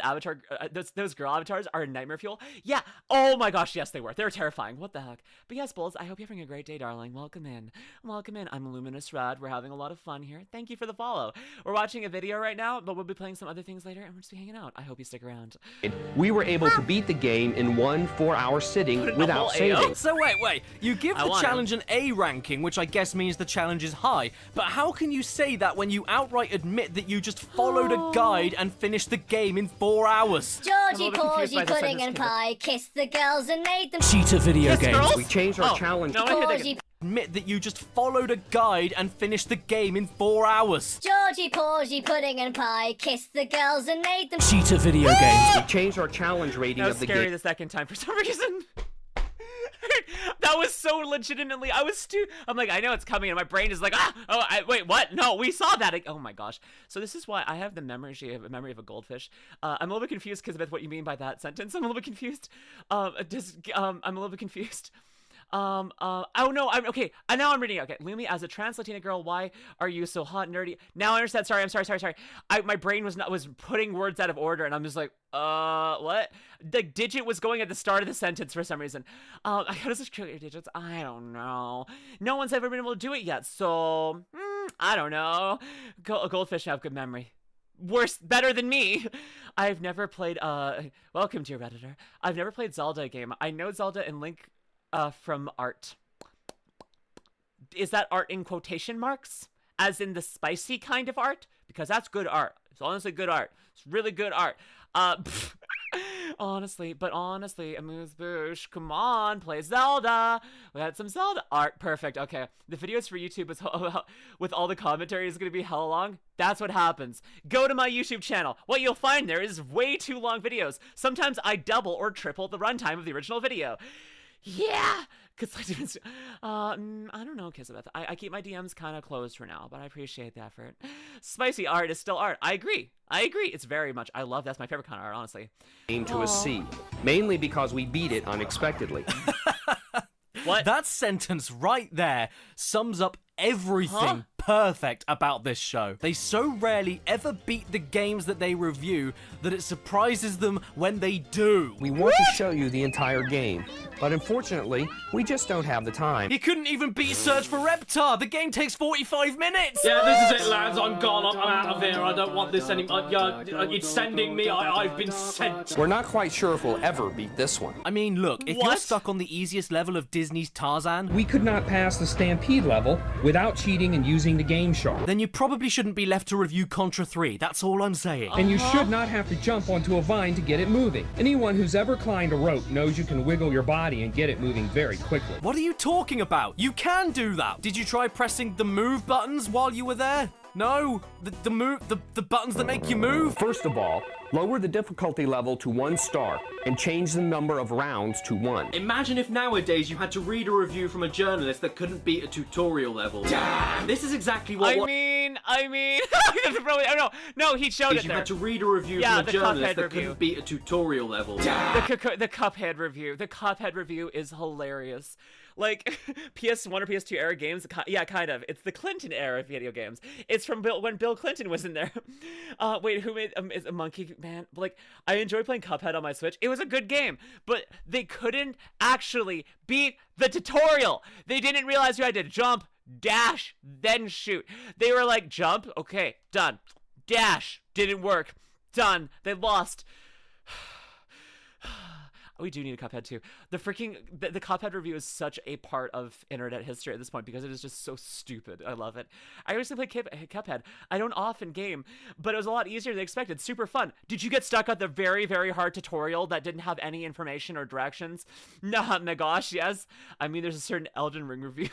those girl avatars are nightmare fuel. Yeah. Oh my gosh. Yes, they were. They're terrifying. What the heck? But yes, Bulls. I hope you're having a great day, darling. Welcome in. Welcome in. I'm LuminusRed. We're having a lot of fun here. Thank you for the follow. We're watching a video right now, but we'll be playing some other things later, and we'll just be hanging out. I hope you stick around. We were able to beat the game in one 4-hour sitting without saving. So wait. You give the challenge an A ranking, which I guess means the challenge is high. But how can you say that when you outright admit that you just followed a guide and finished the game in 4 hours? Georgie, Porgy, Pudding and Pie kissed the girls and made them Cheater video games. Girls? We changed our challenge. No, Porgy, Admit that you just followed a guide and finished the game in 4 hours. Georgie, Porgy, Pudding and Pie kissed the girls and made them Cheater video games. We changed our challenge rating That was of the scary game. the second time for some reason. That was so legitimately. I'm like, I know it's coming, and my brain is like, wait, what? No, we saw that. Oh my gosh. So this is why I have the memory of a goldfish. I'm a little bit confused because of what you mean by that sentence. I'm a little bit confused. I'm a little bit confused. Oh no, I'm okay. Now I'm reading it. Okay, Lumi, as a trans Latina girl, why are you so hot and nerdy? Now I understand. Sorry, I'm sorry. My brain was putting words out of order, and I'm just like, what? The digit was going at the start of the sentence for some reason. How does this kill your digits? I don't know. No one's ever been able to do it yet, so I don't know. Goldfish have good memory. Better than me. I've never played. Welcome, dear Redditor. I've never played Zelda game. I know Zelda and Link. From art. Is that art in quotation marks? As in the spicy kind of art? Because that's good art. It's honestly good art. It's really good art. Honestly, Amuse Bouche, come on, play Zelda. We had some Zelda art. Perfect. Okay. The videos for YouTube with all the commentary is going to be hella long. That's what happens. Go to my YouTube channel. What you'll find there is way too long videos. Sometimes I double or triple the runtime of the original video. Yeah, because I don't know, Kisabeth. I keep my DMs kind of closed for now, but I appreciate the effort. Spicy art is still art. I agree. It's very much. I love that's my favorite kind of art, honestly. To a C, mainly because we beat it unexpectedly. What? That sentence right there sums up everything perfect about this show. They so rarely ever beat the games that they review that it surprises them when they do. We want to show you the entire game, but unfortunately, we just don't have the time. He couldn't even beat Search for Reptar. The game takes 45 minutes. Yeah, this is it, lads. I'm gone. I'm out of here. I don't want this anymore. It's sending me. I've been sent. We're not quite sure if we'll ever beat this one. I mean, look, if you're stuck on the easiest level of Disney's Tarzan, We could not pass the Stampede level without cheating and using the Game Shark. then you probably shouldn't be left to review Contra 3. That's all I'm saying. And you should not have to jump onto a vine to get it moving. Anyone who's ever climbed a rope knows you can wiggle your body and get it moving very quickly. What are you talking about? You can do that. Did you try pressing the move buttons while you were there? No, the buttons that make you move. First of all, lower the difficulty level to 1 star and change the number of rounds to 1. Imagine if nowadays you had to read a review from a journalist that couldn't beat a tutorial level. Damn! This is exactly what... I mean, no, he showed If it you there. had to read a review Yeah, from a the journalist Cuphead that review. couldn't beat a tutorial level. The Cuphead review. The Cuphead review is hilarious. Like, PS1 or PS2 era games, yeah, kind of. It's the Clinton era video games. It's from when Bill Clinton was in there. Wait, who made is a Monkey Man? Like, I enjoy playing Cuphead on my Switch. It was a good game, but they couldn't actually beat the tutorial. They didn't realize you had to jump, dash, then shoot. They were like, jump, okay, done. Dash, didn't work, done. They lost. We do need a Cuphead too. The Cuphead review is such a part of internet history at this point because it is just so stupid. I love it. I recently played Cuphead. I don't often game, but it was a lot easier than expected. Super fun. Did you get stuck at the very, very hard tutorial that didn't have any information or directions? Nah, my gosh, yes. I mean, there's a certain Elden Ring review.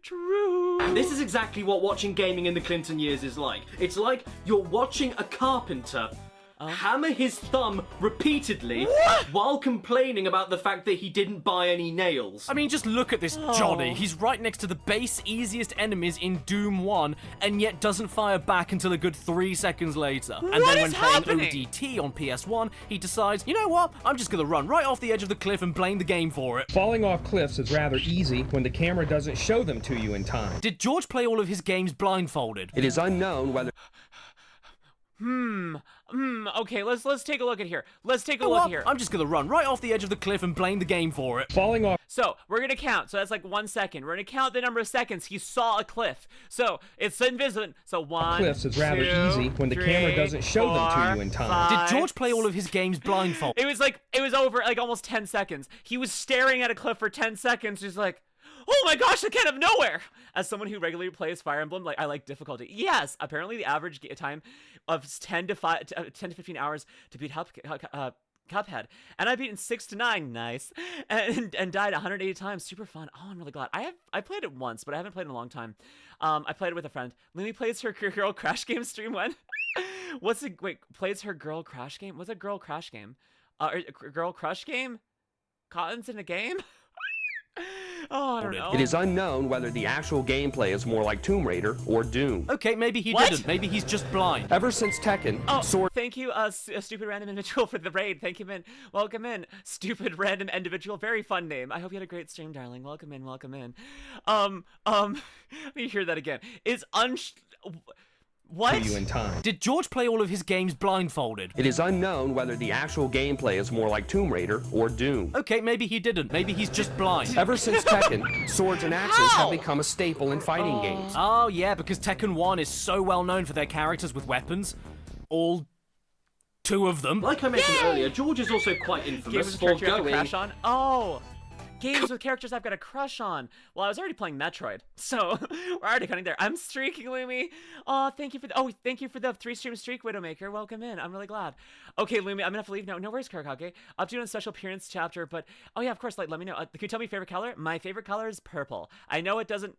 True. This is exactly what watching gaming in the Clinton years is like. It's like you're watching a carpenter hammer his thumb repeatedly while complaining about the fact that he didn't buy any nails. I mean, just look at this Johnny. He's right next to the base easiest enemies in Doom 1, and yet doesn't fire back until a good 3 seconds later. And then when playing ODT on PS1, he decides, you know what? I'm just gonna run right off the edge of the cliff and blame the game for it. Falling off cliffs is rather easy when the camera doesn't show them to you in time. Did George play all of his games blindfolded? It is unknown whether... Okay, let's take a look at here. Let's take a look here. I'm just gonna run right off the edge of the cliff and blame the game for it. Falling off... So, we're gonna count. So that's like 1 second. We're gonna count the number of seconds he saw a cliff. So, it's invisible. So 1, cliffs is rather 2, easy when the 3, camera doesn't show 4, them to you in time. 5, Did George play all of his games blindfolded? It was over like almost 10 seconds. He was staring at a cliff for 10 seconds. He's like, oh my gosh, I came out of nowhere! As someone who regularly plays Fire Emblem, like, I like difficulty. Yes, apparently the average time of 10 to 15 hours to beat Cuphead. And I beat in 6 to 9, nice. And died 180 times, super fun. Oh, I'm really glad. I played it once, but I haven't played in a long time. I played it with a friend. Lily plays her girl crash game stream when? Plays her girl crash game? What's a girl crash game? Girl crush game? Cotton's in a game? Oh, I don't know. It is unknown whether the actual gameplay is more like Tomb Raider or Doom. Okay, maybe he didn't. Maybe he's just blind. Ever since Tekken, thank you, a stupid random individual for the raid. Thank you, man. Welcome in, stupid random individual. Very fun name. I hope you had a great stream, darling. Welcome in, welcome in. Let me hear that again. What? You in time. Did George play all of his games blindfolded? It is unknown whether the actual gameplay is more like Tomb Raider or Doom. Okay, maybe he didn't. Maybe he's just blind. Ever since Tekken, swords and axes have become a staple in fighting games. Oh, yeah, because Tekken 1 is so well known for their characters with weapons. All 2 of them. Like I mentioned earlier, George is also quite infamous for going... crash on? Oh! Games with characters I've got a crush on. Well, I was already playing Metroid, so we're already cutting there. I'm streaking, Lumi. Oh, thank you for the 3-stream streak, Widowmaker. Welcome in. I'm really glad. Okay, Lumi, I'm gonna have to leave now. No worries, Karakage. Up to you in a special appearance chapter, but oh yeah, of course. Like, let me know. Can you tell me your favorite color? My favorite color is purple. I know it doesn't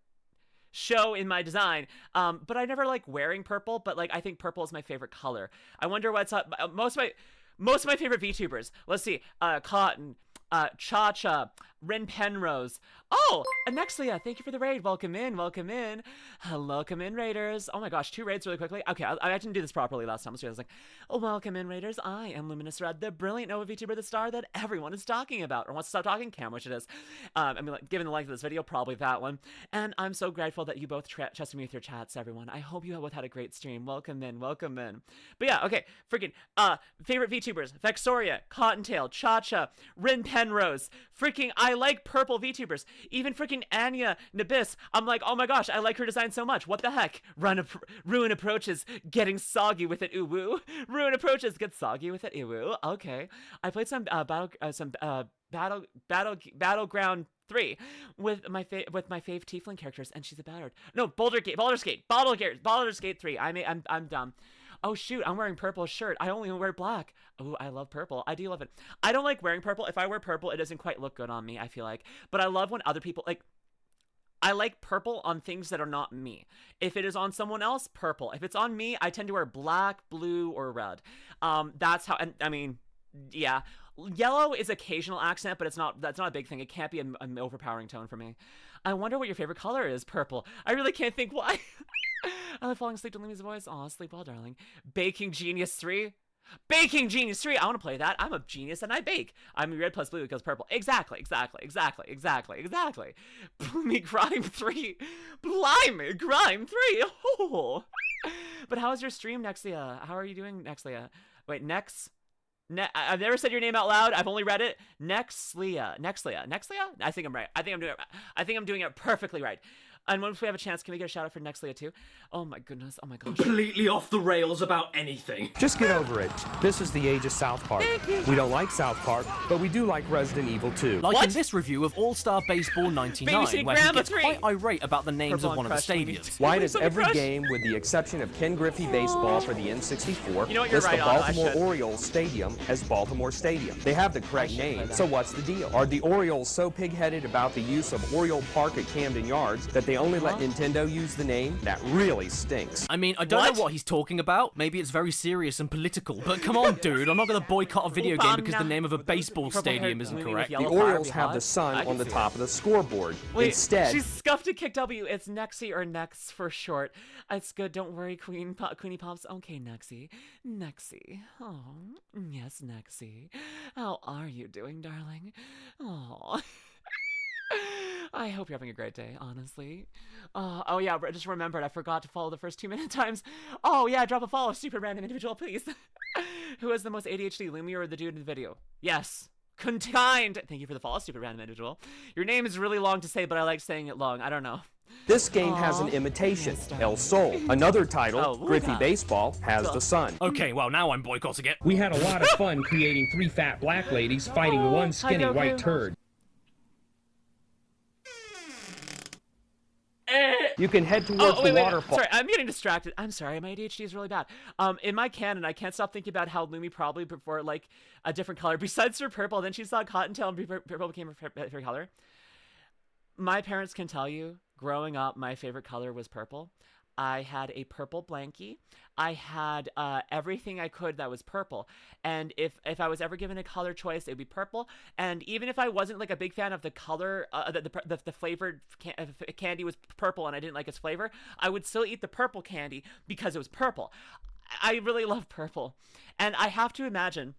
show in my design, but I never like wearing purple. But like, I think purple is my favorite color. I wonder what's up. Most of my favorite VTubers. Let's see. Cotton. Cha-Cha, Rin Penrose. Oh, Anexia, thank you for the raid. Welcome in, welcome in. Welcome in, raiders. Oh my gosh, 2 raids really quickly. Okay, I didn't do this properly last time, so I was like, oh, welcome in, raiders. I am LuminusRed, the brilliant Nova VTuber, the star that everyone is talking about, or wants to stop talking, Cam, which it is. I mean, like, given the length of this video, probably that one. And I'm so grateful that you both trusted me with your chats, everyone. I hope you both had a great stream. Welcome in, welcome in. But yeah, okay, freaking, favorite VTubers, Vexoria, Cottontail, Cha-Cha, Rin Penrose, freaking, I like purple VTubers, even freaking Anya Nabis. I'm like, oh my gosh, I like her design so much. What the heck? Ruin approaches, getting soggy with it, ooh woo. Ruin approaches, get soggy with it, ooh woo. Okay, I played some Battleground 3 with my fave tiefling characters, and she's a Ballard. No, Baldur's Gate 3. I'm dumb. Oh shoot, I'm wearing purple shirt. I only wear black. Oh, I love purple. I do love it. I don't like wearing purple. If I wear purple, it doesn't quite look good on me, I feel like. But I love when other people, like, I like purple on things that are not me. If it is on someone else, purple. If it's on me, I tend to wear black, blue, or red. That's how, and I mean, yeah. Yellow is occasional accent, but that's not a big thing. It can't be an overpowering tone for me. I wonder what your favorite color is. Purple. I really can't think why. I love falling asleep to Lumi's voice. Aw, sleep well, darling. Baking Genius 3. Baking Genius 3. I want to play that. I'm a genius and I bake. I'm red plus blue because purple. Exactly. Blimey Grime 3. Blimey Grime 3. Oh. But how is your stream, Nexlia? How are you doing, Nexlia? Wait, I've never said your name out loud. I've only read it. Nexlia. I think I'm right. I think I'm doing it perfectly right. And once we have a chance, can we get a shout out for next Leah too? Oh my goodness. Oh my gosh. Completely off the rails about anything. Just get over it. This is the age of South Park. We don't like South Park, but we do like Resident Evil 2. Like What? in this review of All-Star Baseball 99, Babysitting where he Grandma gets 3. quite irate about the names Purple of one of the Crush Lemmy. stadiums. Why does Something every Crush. game, with the exception of Ken Griffey Baseball for the N64, You know what, you're list right, the Otto, I Baltimore should. Orioles Stadium as Baltimore Stadium? They have the correct should name, play that. so what's the deal? Are the Orioles so pig-headed about the use of Oriole Park at Camden Yards that they only let Nintendo use the name? That really stinks. I mean, I don't What? know what he's talking about. Maybe it's very serious and political, but come on, dude. I'm not going to boycott a video game because the name of a baseball stadium isn't Lemmy with correct. yellow The fire Orioles be have hot. the I sun can on the see top of the scoreboard. Wait, Instead, she scuffed a kick W. It's Nexie or Nex for short. It's good. Don't worry, Queenie Pops. Okay, Nexie. Nexie. Oh, yes, Nexie. How are you doing, darling? Oh. I hope you're having a great day, honestly. Oh yeah, just remembered, I forgot to follow the first 2 minute times. Oh yeah, drop a follow, super random individual, please. Who has the most ADHD, Lumi or the dude in the video? Yes. Kind. Thank you for the follow, super random individual. Your name is really long to say, but I like saying it long. I don't know. this game has an imitation, El Sol. Another title, Oh, Griffey Luda. Baseball, has the sun. Okay, well, now I'm boycotting it. We had a lot of fun creating 3 fat black ladies fighting one skinny Goku. white turd. You can head towards the waterfall. Sorry, I'm getting distracted. I'm sorry, my ADHD is really bad. In my canon, I can't stop thinking about how Lumi probably preferred like a different color besides her purple. Then she saw Cottontail and purple became her favorite color. My parents can tell you, growing up, my favorite color was purple. I had a purple blankie. I had everything I could that was purple. And if I was ever given a color choice, it would be purple. And even if I wasn't like a big fan of the color, the flavored candy was purple and I didn't like its flavor, I would still eat the purple candy because it was purple. I really love purple. And I have to imagine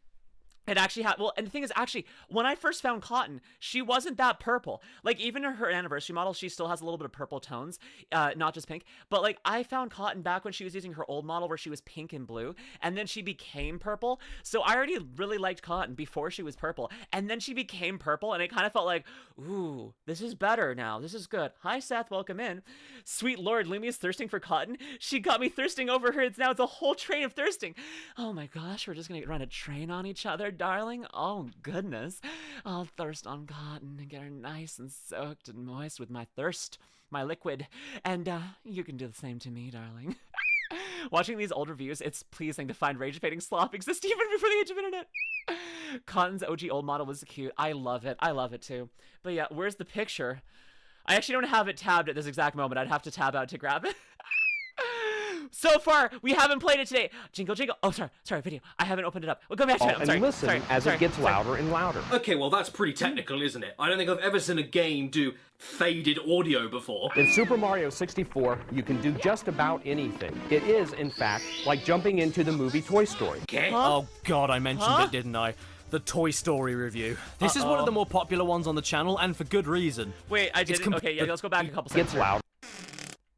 it actually had, well, and the thing is, actually, when I first found Cotton, she wasn't that purple. Like, even in her anniversary model, she still has a little bit of purple tones, not just pink. But, like, I found Cotton back when she was using her old model where she was pink and blue, and then she became purple. So I already really liked Cotton before she was purple, and then she became purple, and it kind of felt like, ooh, this is better now. This is good. Hi, Seth, welcome in. Sweet Lord, Lumi is thirsting for Cotton. She got me thirsting over her. It's a whole train of thirsting. Oh my gosh, we're just gonna run a train on each other, darling. Oh goodness. I'll thirst on Cotton and get her nice and soaked and moist with my thirst, my liquid. And you can do the same to me, darling. Watching these old reviews, it's pleasing to find rage-baiting slop exist even before the age of internet. Cotton's OG old model was cute. I love it. I love it too. But yeah, where's the picture? I actually don't have it tabbed at this exact moment. I'd have to tab out to grab it. So far, we haven't played it today. Jingle, jingle. Oh, sorry, video. I haven't opened it up. We'll go back to it. I'm And sorry. listen sorry, as sorry, it gets sorry. louder and louder. Okay, well, that's pretty technical, isn't it? I don't think I've ever seen a game do faded audio before. In Super Mario 64, you can do just about anything. It is, in fact, like jumping into the movie Toy Story. Okay. Oh god, I mentioned it, didn't I? The Toy Story review. This is one of the more popular ones on the channel, and for good reason. Wait, I didn't. Okay, yeah, let's go back a couple seconds. Gets louder.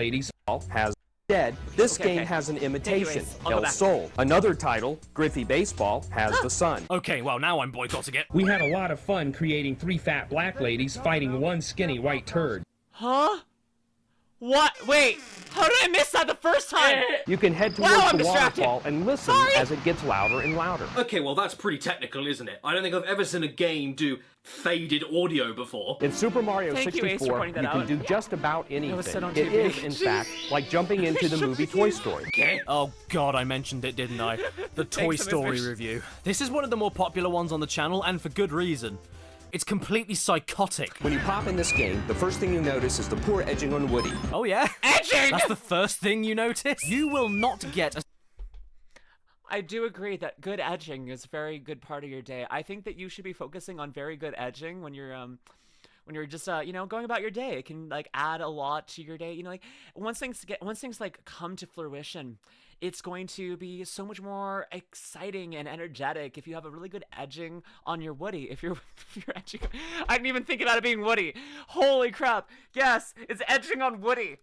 Ladies has dead. This Okay, game okay. has an imitation, Anyways, I'll go El back. Sol. Another title, Griffey Baseball, has the sun. Okay, well, now I'm boycotting it. We had a lot of fun creating 3 fat black ladies fighting one skinny white turd. Huh? What? Wait, how did I miss that the first time? You can head towards Wow, I'm the distracted. waterfall and listen Sorry. as it gets louder and louder. Okay, well, that's pretty technical, isn't it? I don't think I've ever seen a game do faded audio before. In Super Mario Thank you, Ace, for 64, pointing that you can out. do just about anything. was said on It TV. is, in fact, like jumping into the movie Toy Story. Okay. Oh god, I mentioned it, didn't I? The Toy Thanks, Story Miss Fish. review. This is one of the more popular ones on the channel, and for good reason. It's completely psychotic. When you pop in this game, the first thing you notice is the poor edging on Woody. Oh yeah? Edging! That's the first thing you notice? You will not get a I do agree that good edging is a very good part of your day. I think that you should be focusing on very good edging when you're just you know, going about your day. It can like add a lot to your day. You know, like once things like come to fruition, it's going to be so much more exciting and energetic if you have a really good edging on your Woody. If you're edging, I didn't even think about it being Woody. Holy crap! Yes, it's edging on Woody.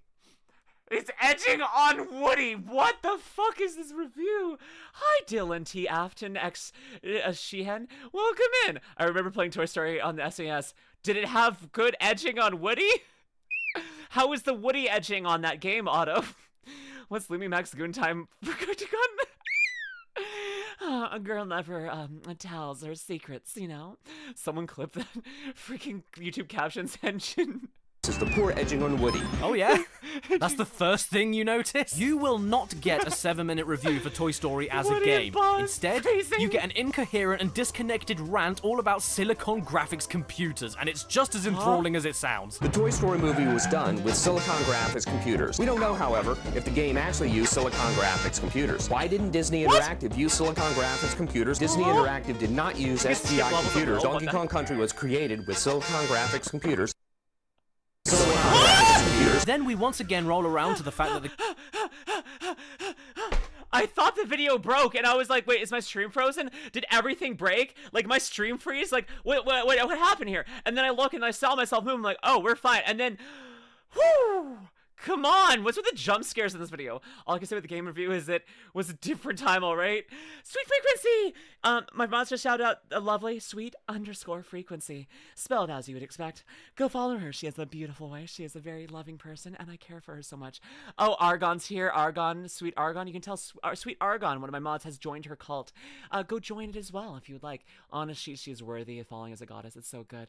It's edging on Woody. What the fuck is this review? Hi, Dylan T. Afton X Sheehan. Welcome in. I remember playing Toy Story on the SNES. Did it have good edging on Woody? How is the Woody edging on that game, Otto? What's LumiMax Goon time for Caddicarus? A girl never tells her secrets, you know? Someone clip that freaking YouTube captions engine. Is the poor edging on Woody. Oh yeah? That's the first thing you notice? You will not get a 7-minute review for Toy Story as a Woody game. and Buzz Instead, freezing. you get an incoherent and disconnected rant all about Silicon Graphics computers, and it's just as enthralling as it sounds. The Toy Story movie was done with Silicon Graphics computers. We don't know, however, if the game actually used Silicon Graphics computers. Why didn't Disney Interactive use Silicon Graphics computers? Disney Interactive did not use SGI computers. Donkey Kong Country was created with Silicon Graphics computers. Then we once again roll around to the fact that the I thought the video broke, and I was like, wait, is my stream frozen? Did everything break? Like, my stream freeze? Like, what happened here? And then I look, and I saw myself move, I'm like, oh, we're fine. And then, whew, come on, what's with the jump scares in this video? All I can say with the game review is it was a different time, all right? Sweet frequency! My monster shouted out a lovely sweet _ frequency, spelled as you would expect. Go follow her. She has a beautiful way. She is a very loving person, and I care for her so much. Oh, Argon's here. Argon, sweet Argon. You can tell sweet Argon, one of my mods, has joined her cult. Go join it as well if you would like. Honestly, she is worthy of falling as a goddess. It's so good.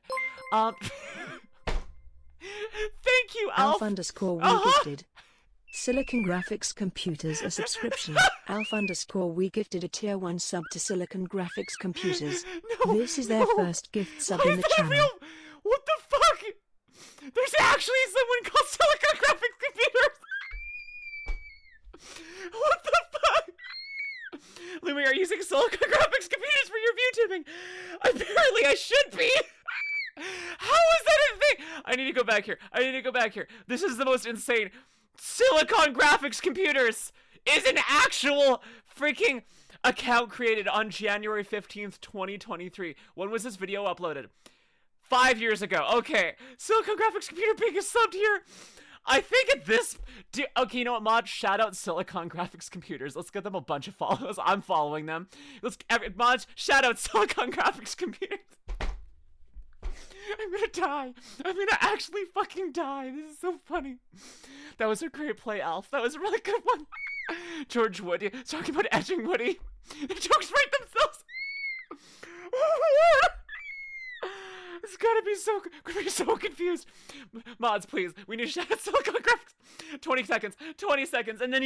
Thank you, Alf. Alf_we gifted. Silicon Graphics Computers a subscription. Alf_we gifted a tier 1 sub to Silicon Graphics Computers. No, This is their first gift sub in the channel. What the fuck? There's actually someone called Silicon Graphics Computers. What the fuck? Lumi, are you using Silicon Graphics Computers for your VTubing? Apparently I should be. How is that a thing? I need to go back here. This is the most insane. Silicon Graphics Computers is an actual freaking account created on January 15th, 2023. When was this video uploaded? 5 years ago. Okay. Silicon Graphics Computer being subbed here. I think at this... Okay, you know what, mod? Shout out Silicon Graphics Computers. Let's get them a bunch of follows. I'm following them. Mods, shout out Silicon Graphics Computers. I'm gonna die. I'm gonna actually fucking die. This is so funny. That was a great play, Alf. That was a really good one. George Woody talking about edging Woody. The jokes write themselves. It's gonna be so confused. Mods, please. We need to shout out Silicon Graphics. 20 seconds, and then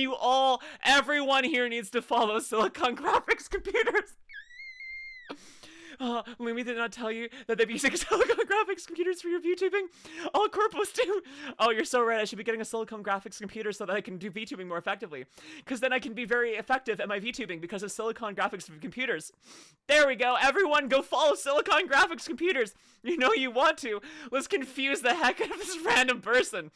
everyone here needs to follow Silicon Graphics Computers. Lumi did not tell you that they'd be using Silicon Graphics Computers for your VTubing? All corpos too. Oh, you're so right. I should be getting a Silicon Graphics computer so that I can do VTubing more effectively. Because then I can be very effective at my VTubing because of Silicon Graphics computers. There we go. Everyone go follow Silicon Graphics Computers. You know you want to. Let's confuse the heck out of this random person.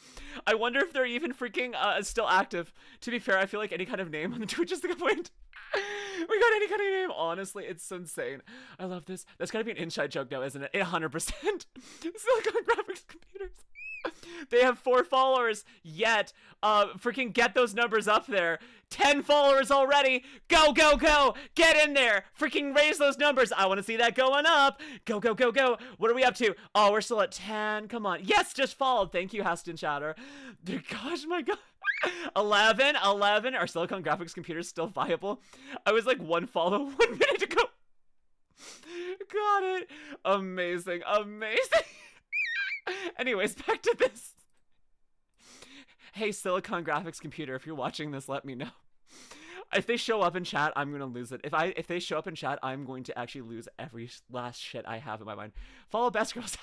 I wonder if they're even freaking still active. To be fair, I feel like any kind of name on the Twitch is the point. We got any kind of name. Honestly, it's insane. I love this. That's gotta be an inside joke now, isn't it? 100%. Silicon Graphics Computers. They have 4 followers, yet freaking get those numbers up there. 10 followers already. Go, go, go. Get in there. Freaking raise those numbers. I want to see that going up. Go, go, go, go. What are we up to? Oh, we're still at 10. Come on. Yes, just followed. Thank you, Haston Chatter. Gosh, my God. 11. Are Silicon Graphics Computers still viable? I was like 1 follow 1 minute ago. Got it. Amazing. Anyways, back to this. Hey, Silicon Graphics Computer, if you're watching this, let me know. If they show up in chat, I'm gonna lose it. If they show up in chat, I'm going to actually lose every last shit I have in my mind. Follow Best Girls,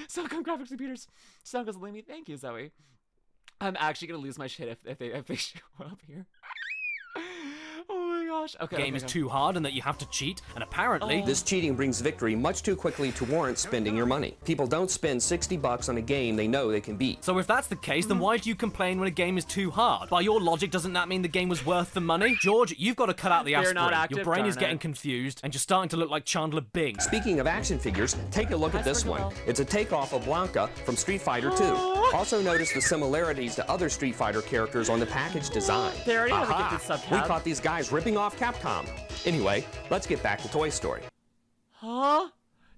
Silicon Graphics Computers. Sound goes Lamy. Thank you, Zoe. I'm actually gonna lose my shit if they show up here. Oh my gosh. Okay. Game is too hard and that you have to cheat, and apparently this cheating brings victory much too quickly to warrant spending your money. People don't spend $60 on a game they know they can beat. So if that's the case, then why do you complain when a game is too hard? By your logic, doesn't that mean the game was worth the money? George, you've got to cut out the aspirin. not active, Your brain is darn getting it. confused, and you're starting to look like Chandler Bing. Speaking of action figures, take a look at this one. It's a takeoff of Blanca from Street Fighter 2. Also notice the similarities to other Street Fighter characters on the package design. They already have a Aha! gifted sub We tab. caught these guys ripping off Capcom. Anyway, let's get back to Toy Story. Huh?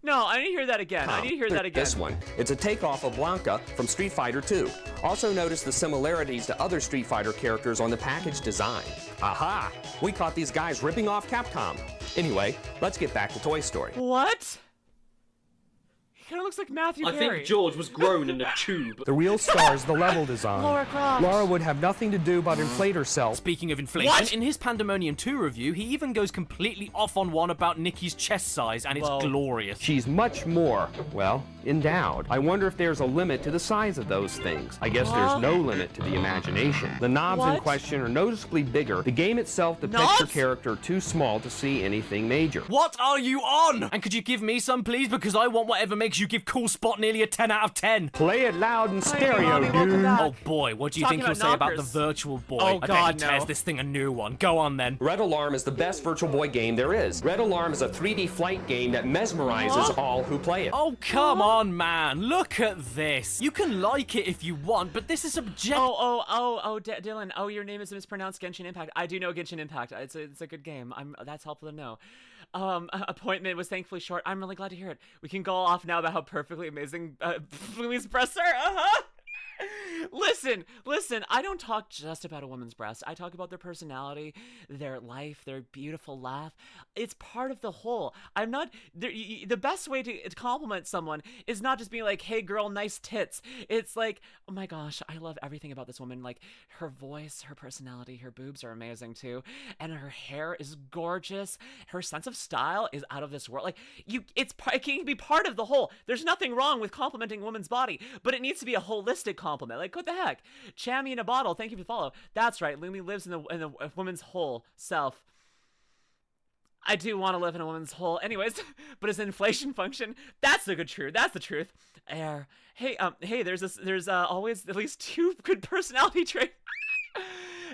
No, I need to hear that again. I need to hear that again. This one. It's a takeoff of Blanca from Street Fighter 2. Also notice the similarities to other Street Fighter characters on the package design. Aha! We caught these guys ripping off Capcom. Anyway, let's get back to Toy Story. What? He kind of looks like Matthew I Perry. think George was grown in a tube. The real star is the level design. Laura Croft. Laura would have nothing to do but inflate herself. Speaking of inflation, in his Pandemonium 2 review, he even goes completely off on one about Nikki's chest size, and it's glorious. She's much more, well, endowed. I wonder if there's a limit to the size of those things. I guess there's no limit to the imagination. The knobs in question are noticeably bigger. The game itself depicts her character too small to see anything major. What are you on? And could you give me some, please? Because I want whatever makes you give Cool Spot nearly a 10 out of 10. Play it loud and stereo, Welcome dude. back. Oh boy, what do you Talking think he'll about say about the knockers. Virtual Boy? Oh, I God, bet he tears no. this thing a new one. Go on then. Red Alarm is the best Virtual Boy game there is. Red Alarm is a 3D flight game that mesmerizes all who play it. Oh, come on, man. Look at this. You can like it if you want, but this is subjective. Dylan. Oh, your name is mispronounced. Genshin Impact. I do know Genshin Impact. It's a good game. That's helpful to know. Appointment was thankfully short. I'm really glad to hear it. We can go off now about how perfectly amazing Louis' breasts are. Listen, I don't talk just about a woman's breast. I talk about their personality, their life, their beautiful laugh. It's part of the whole. I'm not, the best way to compliment someone is not just being like, hey girl, nice tits. It's like, oh my gosh, I love everything about this woman. Like her voice, her personality, her boobs are amazing too. And her hair is gorgeous. Her sense of style is out of this world. Like it can be part of the whole. There's nothing wrong with complimenting a woman's body, but it needs to be a holistic compliment. Like, what the heck? Chammy in a bottle. Thank you for the follow. That's right. Lumi lives in the woman's whole self. I do want to live in a woman's whole, anyways. But it's an inflation function. That's the good truth. That's the truth. Air. Hey, there's always at least 2 good personality traits.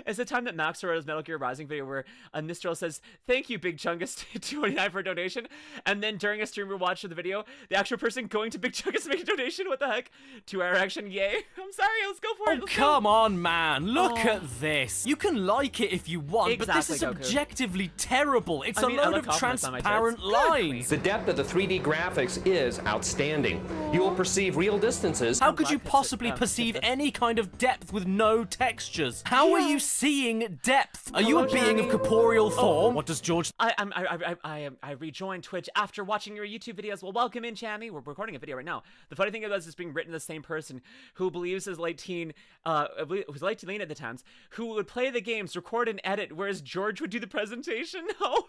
It's the time that Max wrote his Metal Gear Rising video where Nistral says, thank you, Big Chungus, 229 for a donation. And then during a stream we watched the video, the actual person going to Big Chungus to make a donation. What the heck? 2-hour action, yay. I'm sorry, let's go for it. Oh, come on, man. Look at this. You can like it if you want, but this is Goku. objectively terrible. It's a I load love of compliments on my transparent tits. lines. The depth of the 3D graphics is outstanding. You will perceive real distances. How could you possibly perceive any kind of depth with no textures? How are you seeing depth? Are you a being of corporeal form? What does George... I rejoined Twitch after watching your YouTube videos. Well, welcome in, Chammy. We're recording a video right now. The funny thing about this is being written the same person who believes his late teen, who's late teen at the times, who would play the games, record and edit, whereas George would do the presentation. No.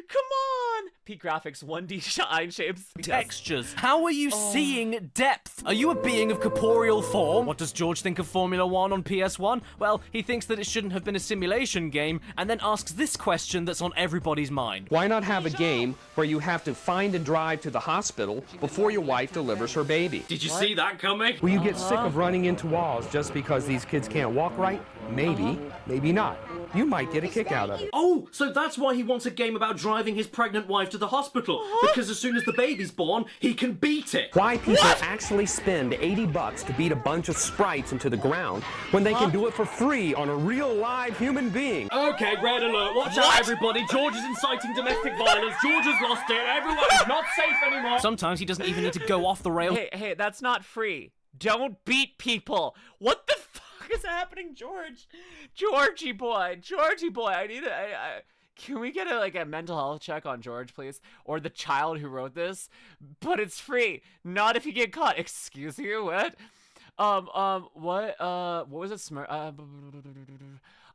Come on! Peak graphics, 1D shine shapes. Textures. How are you seeing depth? Are you a being of corporeal form? What does George think of Formula 1 on PS1? Well, he thinks that it shouldn't have been a simulation game, and then asks this question that's on everybody's mind. Why not have a game where you have to find and drive to the hospital before your wife delivers her baby? Did you see that coming? Will you get sick of running into walls just because these kids can't walk right? Maybe, maybe not. You might get a kick out of it. Oh, so that's why he wants a game about driving his pregnant wife to the hospital. Because as soon as the baby's born, he can beat it. Why people actually spend $80 to beat a bunch of sprites into the ground when they can do it for free on a real live human being? Okay, red alert. Watch out, everybody. George is inciting domestic violence. George has lost it. Everyone is not safe anymore. Sometimes he doesn't even need to go off the rails. Hey, that's not free. Don't beat people. What the fuck is happening, George? Georgie boy, I need can we get a mental health check on George, please? Or the child who wrote this? But it's free. Not if you get caught. Excuse you, what? What was it?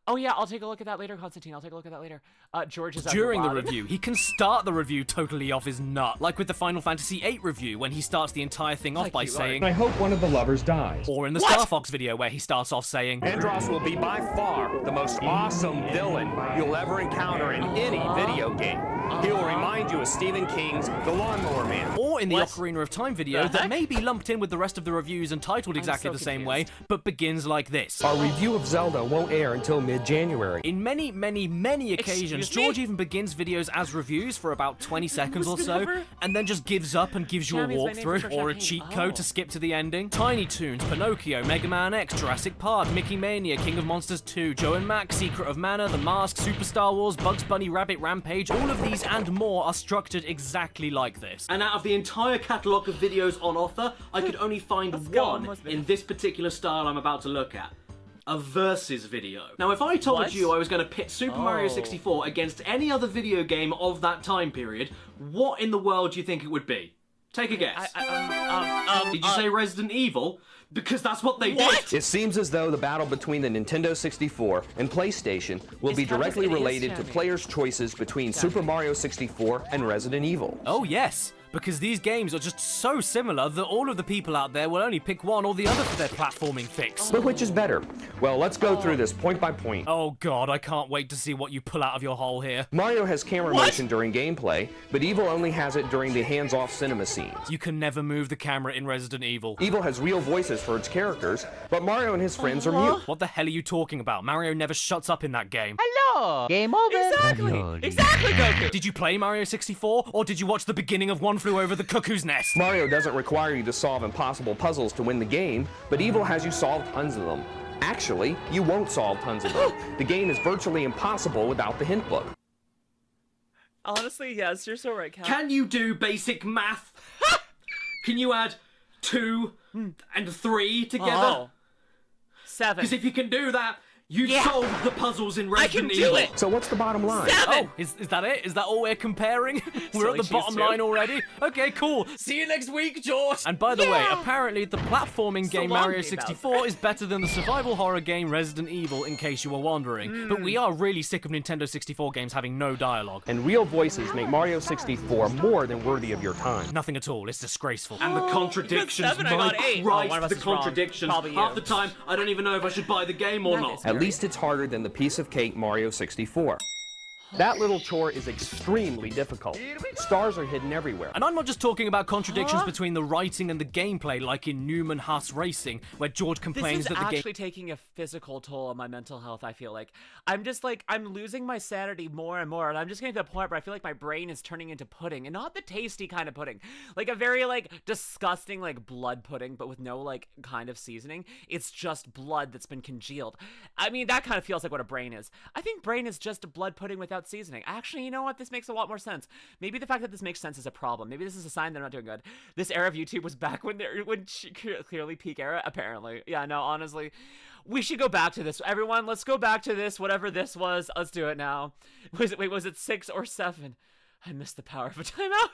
Oh yeah, I'll take a look at that later, Constantine. I'll take a look at that later. George is During the review, he can start the review totally off his nut, like with the Final Fantasy VIII review, when he starts the entire thing off by saying, I hope one of the lovers dies. or in the Star Fox video where he starts off saying, Andros will be by far the most awesome villain you'll ever encounter in any video game. He will remind you of Stephen King's The Lawnmower Man. or in the Ocarina of Time video that may be lumped in with the rest of the reviews and titled exactly the same way, but begins like this. Our review of Zelda won't air until mid-January. In many, many, many occasions, Excuse me? George even begins videos as reviews for about 20 seconds or so, Never- and then just gives up and gives you a Champion's my name for walkthrough short or a champagne. cheat code to skip to the ending. Tiny Toons, Pinocchio, Mega Man X, Jurassic Park, Mickey Mania, King of Monsters 2, Joe and Max, Secret of Mana, The Mask, Super Star Wars, Bugs Bunny, Rabbit Rampage, all of these and more are structured exactly like this. And out of the entire catalogue of videos on offer, I could only find go, one must be. in this particular style I'm about to look at. A versus video. Now, if I told What? you I was going to pit Super Mario 64 against any other video game of that time period, what in the world do you think it would be? Take a guess. Did you say Resident Evil? Because that's what they did. It seems as though the battle between the Nintendo 64 and PlayStation will be directly related to players' choices between Super Mario 64 and Resident Evil. Oh yes, because these games are just so similar that all of the people out there will only pick one or the other for their platforming fix. But which is better? Well, let's go through this point by point. Oh god, I can't wait to see what you pull out of your hole here. Mario has camera motion during gameplay, but Evil only has it during the hands-off cinema scenes. You can never move the camera in Resident Evil. Evil has real voices for its characters, but Mario and his friends are mute. What the hell are you talking about? Mario never shuts up in that game. Game over. Exactly, Goku. Did you play Mario 64, or did you watch the beginning of One Flew Over the Cuckoo's Nest? Mario doesn't require you to solve impossible puzzles to win the game, but Evil has you solve tons of them. Actually, you won't solve tons of them. The game is virtually impossible without the hint book. Honestly, yes, you're so right, Cal. Can you do basic math? Can you add 2 and 3 together? Oh. 7. Because if you can do that, you've solved the puzzles in I can Resident do Evil. it. So what's the bottom line? 7. Oh, is that it? Is that all we're comparing? We're at Silly the cheese bottom too. line already? Okay, cool. See you next week, George! And by the way, apparently the platforming game long, Mario Dave 64 is better than the survival horror game Resident Evil, in case you were wondering. But we are really sick of Nintendo 64 games having no dialogue. And real voices make Mario 64 more than worthy of your time. Nothing at all, it's disgraceful. And the contradictions, 7, I my got 8. Christ, one of us the is wrong. contradictions. Probably you. Half the time, I don't even know if I should buy the game or not. At least it's harder than the piece of cake Mario 64. That little chore is extremely difficult. Stars are hidden everywhere. And I'm not just talking about contradictions between the writing and the gameplay, like in Newman Huss Racing, where George complains This is that the game. actually taking a physical toll on my mental health, I feel like. I'm just like, I'm losing my sanity more and more, and I'm just getting to the point where I feel like my brain is turning into pudding, and not the tasty kind of pudding. Like a very, like, disgusting, like, blood pudding, but with no, like, kind of seasoning. It's just blood that's been congealed. I mean, that kind of feels like what a brain is. I think brain is just a blood pudding without seasoning. Actually, you know what? This makes a lot more sense. Maybe the fact that this makes sense is a problem. Maybe this is a sign that I'm not doing good. This era of YouTube was back when clearly peak era, apparently. Yeah, no, honestly. We should go back to this. Everyone, let's go back to this, whatever this was. Let's do it now. Was it 6 or 7? I missed the power of a timeout.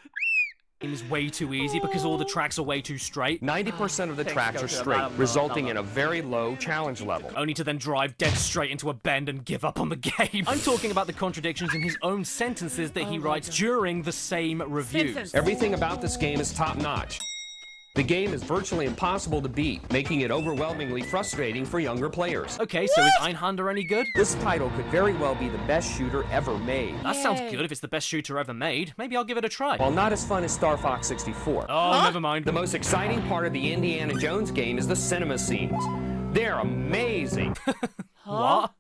Is way too easy because all the tracks are way too straight. 90% of the Thanks, tracks are Goku. straight, Not resulting low. in a very low challenge level. Only to then drive dead straight into a bend and give up on the game. I'm talking about the contradictions in his own sentences that he writes during the same reviews. Sentence. Everything about this game is top-notch. The game is virtually impossible to beat, making it overwhelmingly frustrating for younger players. Okay, so is Einhander any good? This title could very well be the best shooter ever made. That sounds good if it's the best shooter ever made. Maybe I'll give it a try. While not as fun as Star Fox 64. Oh, never mind. The most exciting part of the Indiana Jones game is the cinema scenes. They're amazing. What?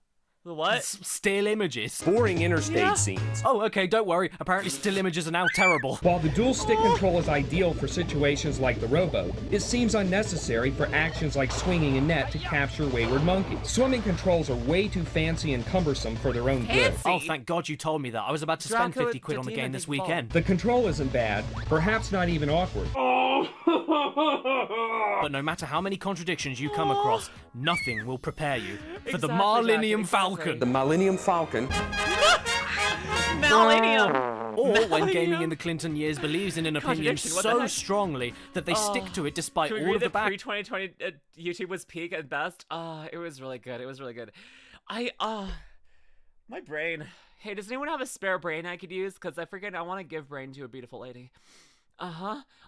The what? Still images. Boring interstate scenes. Oh, okay, don't worry. Apparently still images are now terrible. While the dual stick control is ideal for situations like the rowboat, it seems unnecessary for actions like swinging a net to capture wayward monkeys. Swimming controls are way too fancy and cumbersome for their own good. Oh, thank God you told me that. I was about to spend Dracula 50 quid on the Demon game this Big Ball. weekend. The control isn't bad, perhaps not even awkward. But no matter how many contradictions you come across, nothing will prepare you for the Exactly, Millennium exactly. Falcon. The Millennium Falcon. Millennium. Or when Millennium. gaming in the Clinton years believes in an opinion Contradiction, what the so heck? strongly that they stick to it despite Can we all agree of the that back. pre-2020 YouTube was peak at best? It was really good. It was really good. My brain. Hey, does anyone have a spare brain I could use? Because I want to give brain to a beautiful lady.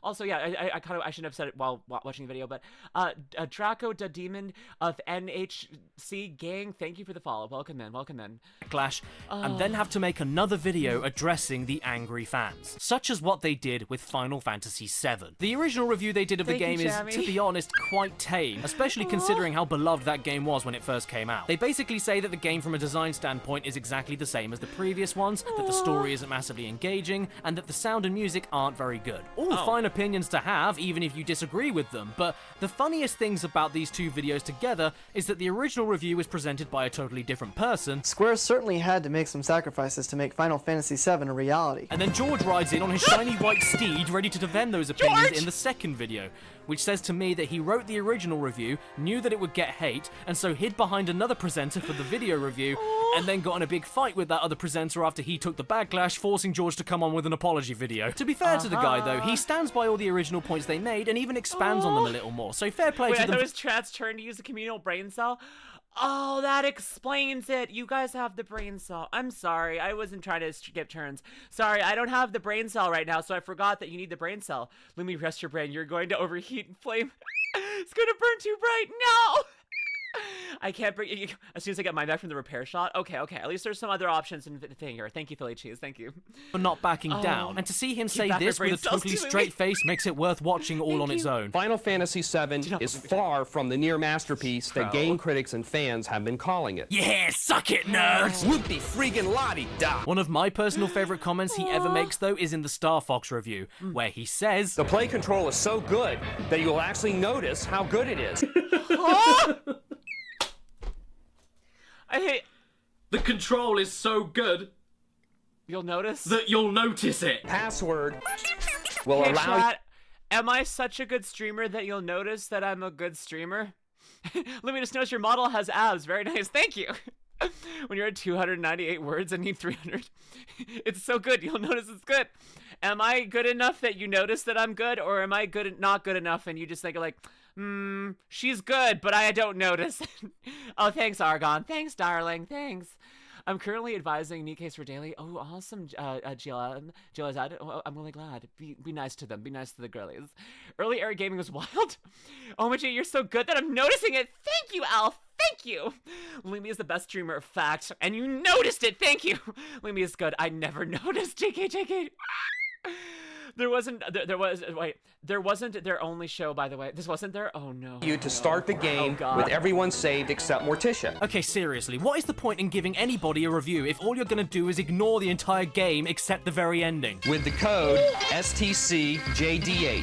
Also, yeah, I shouldn't have said it while watching the video, but Draco the Demon of NHC Gang, thank you for the follow. Welcome in. Backlash, and then have to make another video addressing the angry fans, such as what they did with Final Fantasy VII. The original review they did of the game is, to be honest, quite tame, especially considering how beloved that game was when it first came out. They basically say that the game from a design standpoint is exactly the same as the previous ones, that the story isn't massively engaging, and that the sound and music aren't very good. All fine opinions to have, even if you disagree with them, but the funniest things about these two videos together is that the original review was presented by a totally different person. Square certainly had to make some sacrifices to make Final Fantasy VII a reality. And then George rides in on his shiny white steed, ready to defend those opinions in the second video, which says to me that he wrote the original review, knew that it would get hate, and so hid behind another presenter for the video review, and then got in a big fight with that other presenter after he took the backlash, forcing George to come on with an apology video. To be fair to the guy, though, he stands by all the original points they made and even expands on them a little more, so fair play to them. I thought it was Trad's turn to use the communal brain cell. Oh, that explains it. You guys have the brain cell. I'm sorry. I wasn't trying to skip turns. Sorry, I don't have the brain cell right now, so I forgot that you need the brain cell. Let me rest your brain. You're going to overheat and flame. It's going to burn too bright. No! I can't bring you as soon as I get mine back from the repair shot. Okay. At least there's some other options in the thing here. Thank you, Philly Cheese. Thank you. For not backing down. And to see him say this with a totally straight face makes it worth watching all on its own. Final Fantasy VII is far from the near masterpiece that game critics and fans have been calling it. Yeah, suck it, nerds! Whoopty freaking lottie da! One of my personal favorite comments he ever makes, though, is in the Star Fox review, where he says, "The play control is so good that you'll actually notice how good it is." I hate... The control is so good You'll notice? that you'll notice it. Password will Hey, allow chat, am I such a good streamer that you'll notice that I'm a good streamer? Luminous knows your model has abs. Very nice. Thank you. When you're at 298 words and need 300. It's so good. You'll notice it's good. Am I good enough that you notice that I'm good? Or am I not good enough and you just think like, she's good, but I don't notice. Oh, thanks, Argon. Thanks, darling. Thanks. I'm currently advising NIKKE's for daily. Oh, awesome, Gilazad. Oh, I'm really glad. Be nice to them. Be nice to the girlies. Early era gaming was wild. Oh my god, you're so good that I'm noticing it. Thank you, Alf. Thank you. Lumi is the best streamer of fact, and you noticed it. Thank you. Lumi is good. I never noticed. JK. There wasn't their only show, by the way. This wasn't their, oh no. You to start the game with everyone saved except Morticia. Okay, seriously, what is the point in giving anybody a review if all you're gonna do is ignore the entire game except the very ending? With the code STCJDH,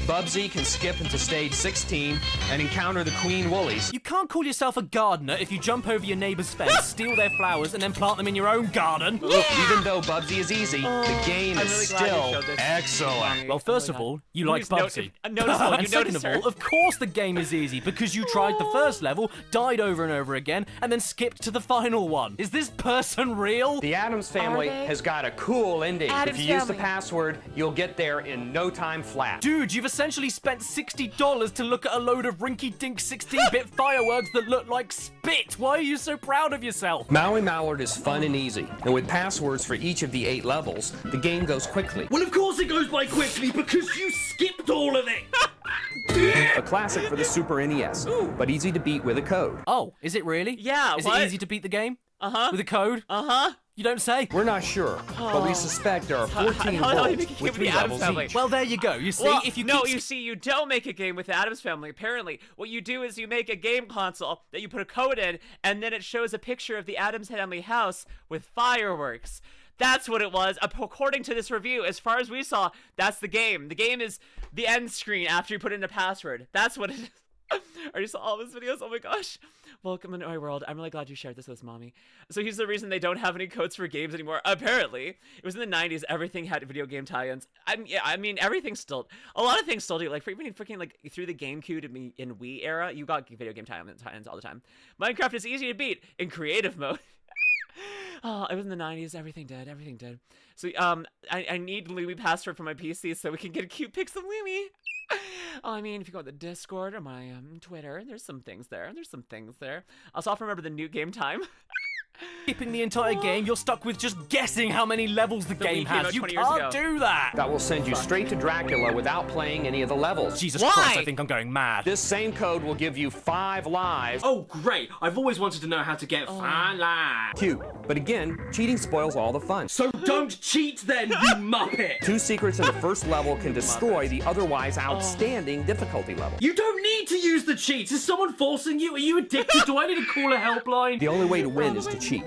Bubsy can skip into stage 16 and encounter the Queen Woolies. You can't call yourself a gardener if you jump over your neighbor's fence, steal their flowers, and then plant them in your own garden. Yeah! Even though Bubsy is easy, the game is still excellent. Well, first of all, you like Bubsy. Noticeable. And second of all, of course the game is easy, because you tried the first level, died over and over again, and then skipped to the final one. Is this person real? The Addams Family has got a cool ending. If you use the password, you'll get there in no time flat. Dude, you've essentially spent $60 to look at a load of rinky-dink 16-bit fireworks that look like spit. Why are you so proud of yourself? Maui Mallard is fun and easy, and with passwords for each of the 8 levels, the game goes quickly. Well, of course it goes by quickly because you skipped all of it. A classic for the Super NES, but easy to beat with a code. Oh, is it really? Yeah, Is what? it easy to beat the game? Uh-huh. With a code? Uh-huh. You don't say? We're not sure, but we suspect there are 14 worlds with 3 levels each. Well, there you go. You see, Well, if you you see, you don't make a game with the Addams Family, apparently. What you do is you make a game console that you put a code in, and then it shows a picture of the Addams Family house with fireworks. That's what it was. According to this review, as far as we saw, that's the game. The game is the end screen after you put in a password. That's what it is. I already saw all these videos. Oh my gosh. Welcome into my world. I'm really glad you shared this with us, Mommy. So here's the reason they don't have any codes for games anymore. Apparently, it was in the 90s. Everything had video game tie-ins. I mean, everything still. A lot of things still do. Like, even freaking like through the GameCube to me in Wii era, you got video game tie-ins all the time. Minecraft is easy to beat in creative mode. Oh, it was in the 90s. Everything did. So, I need Lumi password for my PC so we can get a cute pics of Lumi. Oh, I mean, if you go to the Discord or my Twitter, there's some things there. I also have to remember the new game time. skipping the entire game, you're stuck with just guessing how many levels the game Wii came has. out You 20 years can't ago. do that. That will send you straight to Dracula without playing any of the levels. Jesus Why? Christ, I think I'm going mad. This same code will give you 5 lives. Oh, great. I've always wanted to know how to get fine live. Cute. But again, cheating spoils all the fun. So don't cheat then, you muppet! 2 secrets in the first level can destroy the otherwise outstanding difficulty level. You don't need to use the cheats. Is someone forcing you? Are you addicted? Do I need to call a helpline? The only way to win is to cheat.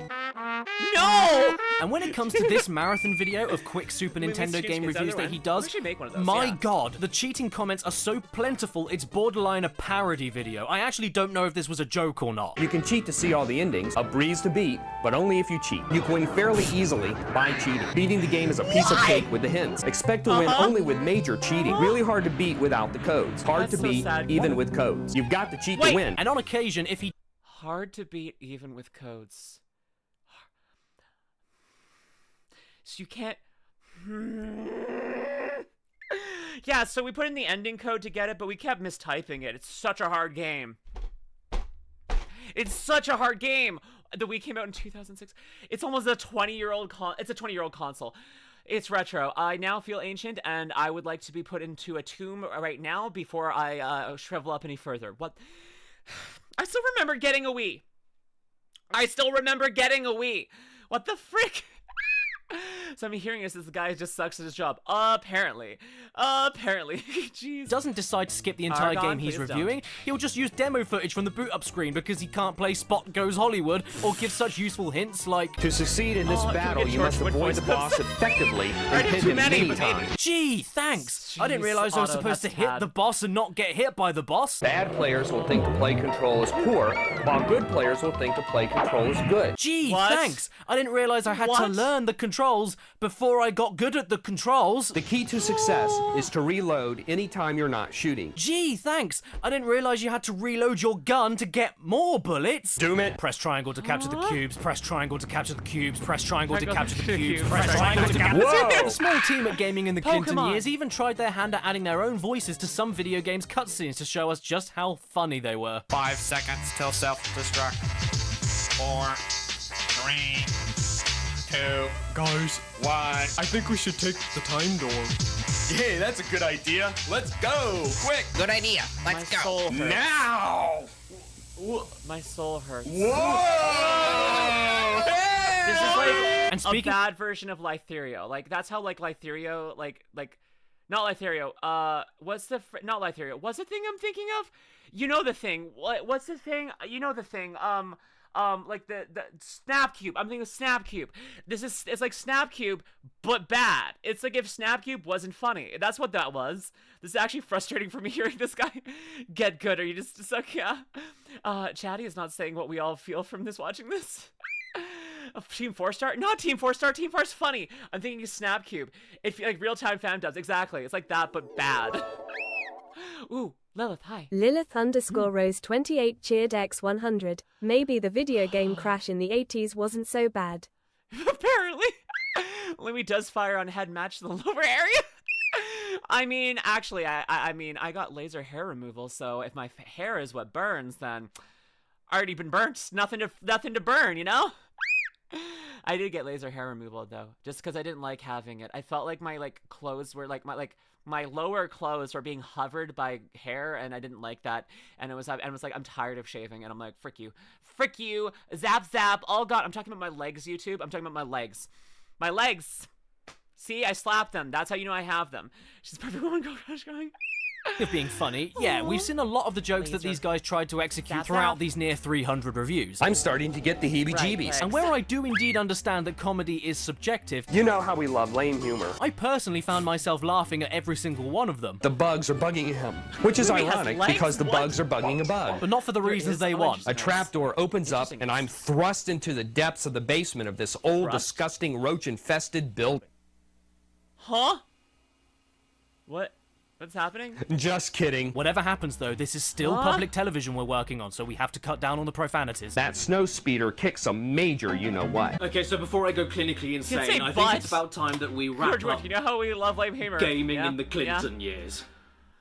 No! And when it comes to this marathon video of quick Super we Nintendo should game get the reviews other that he one. does, We should make one of those, my yeah. god, the cheating comments are so plentiful, it's borderline a parody video. I actually don't know if this was a joke or not. You can cheat to see all the endings, a breeze to beat, but only if you cheat. You can win fairly easily by cheating. Beating the game is a piece of cake with the hints. Expect to win only with major cheating. Really hard to beat without the codes. Hard That's to so beat sad. even with codes. You've got to cheat Wait. to win. And on occasion, if he Hard to beat even with codes. So you can't... Yeah, so we put in the ending code to get it, but we kept mistyping it. It's such a hard game. It's such a hard game. The Wii came out in 2006. It's almost a 20-year-old it's a 20-year-old console. It's retro. I now feel ancient, and I would like to be put into a tomb right now before I shrivel up any further. What? I still remember getting a Wii. I still remember getting a Wii. What the frick? So I'm hearing this guy just sucks at his job. Apparently. Jeez. doesn't decide to skip the entire Argon, game he's please reviewing, he'll just use demo footage from the boot up screen because he can't play Spot Goes Hollywood or give such useful hints like, To succeed in this Oh, battle, get you must George avoid the Wood boss effectively I and did hit too him many, many but maybe. times. gee, thanks. I didn't Jeez, realize I was Otto, supposed to that's hit bad. the boss and not get hit by the boss. Bad players will think to play control is poor, while good players will think to play control is good. Gee, What? thanks. I didn't realize I had to What? learn the controls before I got good at the controls. The key to success is to reload anytime you're not shooting. Gee, thanks. I didn't realize you had to reload your gun to get more bullets. Doom it. Press triangle to capture the cubes. Press triangle to capture the cubes. Press triangle to Triangle capture to the cubes. cubes. Press Press triangle to capture Whoa! the small team at Gaming in the Clinton Pokemon. years even tried their hand at adding their own voices to some video games cutscenes to show us just how funny they were. 5 seconds till self-destruct. 4, 3, 2, Guys, 1. I think we should take the time door. Yeah, that's a good idea. Let's go, quick. Good idea. My Let's go. soul hurts. Now. My soul hurts. Whoa! This is like And a speaking bad version of Lytherio. Like that's how like Lytherio, like not Lytherio. What's the not Lytherio? What's the thing I'm thinking of? You know the thing. What's the thing? You know the thing. Like the Snapcube. I'm thinking of Snapcube. It's like Snapcube, but bad. It's like if Snapcube wasn't funny. That's what that was. This is actually frustrating for me hearing this guy get good. Are you just like, yeah? Chatty is not saying what we all feel from this watching this. Team 4-star? Not Team 4-star. Team 4's funny. I'm thinking of Snapcube. If like real-time fan dubs. Exactly. It's like that, but bad. Ooh, Lilith, hi. Lilith_Rose28 cheered X100. Maybe the video game crash in the 80s wasn't so bad. Apparently. Louis does fire on head match the lower area. I mean, actually, I mean, I got laser hair removal, so if my hair is what burns, then already been burnt. Nothing to burn, you know? I did get laser hair removal though, just because I didn't like having it. I felt like my clothes were my lower clothes were being hovered by hair, and I didn't like that. And it was like I'm tired of shaving, and I'm like, frick you, zap zap, all gone. I'm talking about my legs, YouTube. I'm talking about my legs. See, I slapped them. That's how you know I have them. She's a perfect woman. Go crush going. of being funny, yeah, we've seen a lot of the jokes that these guys tried to execute throughout these near 300 reviews. I'm starting to get the heebie-jeebies. And where I do indeed understand that comedy is subjective, You know how we love lame humor. I personally found myself laughing at every single one of them. The bugs are bugging him, which is Movie has ironic legs? because the What? bugs are bugging a bug. But not for the reasons they want. A trapdoor opens up and I'm thrust into the depths of the basement of this old, disgusting, roach-infested building. Huh? What's happening? Just kidding. Whatever happens though, this is still public television we're working on, so we have to cut down on the profanities. That snow speeder kicks a major you-know-what. Okay, so before I go clinically insane, I think it's about time that we wrap George, up you know how we love lame humor. gaming Yeah, in the yeah. Clinton years.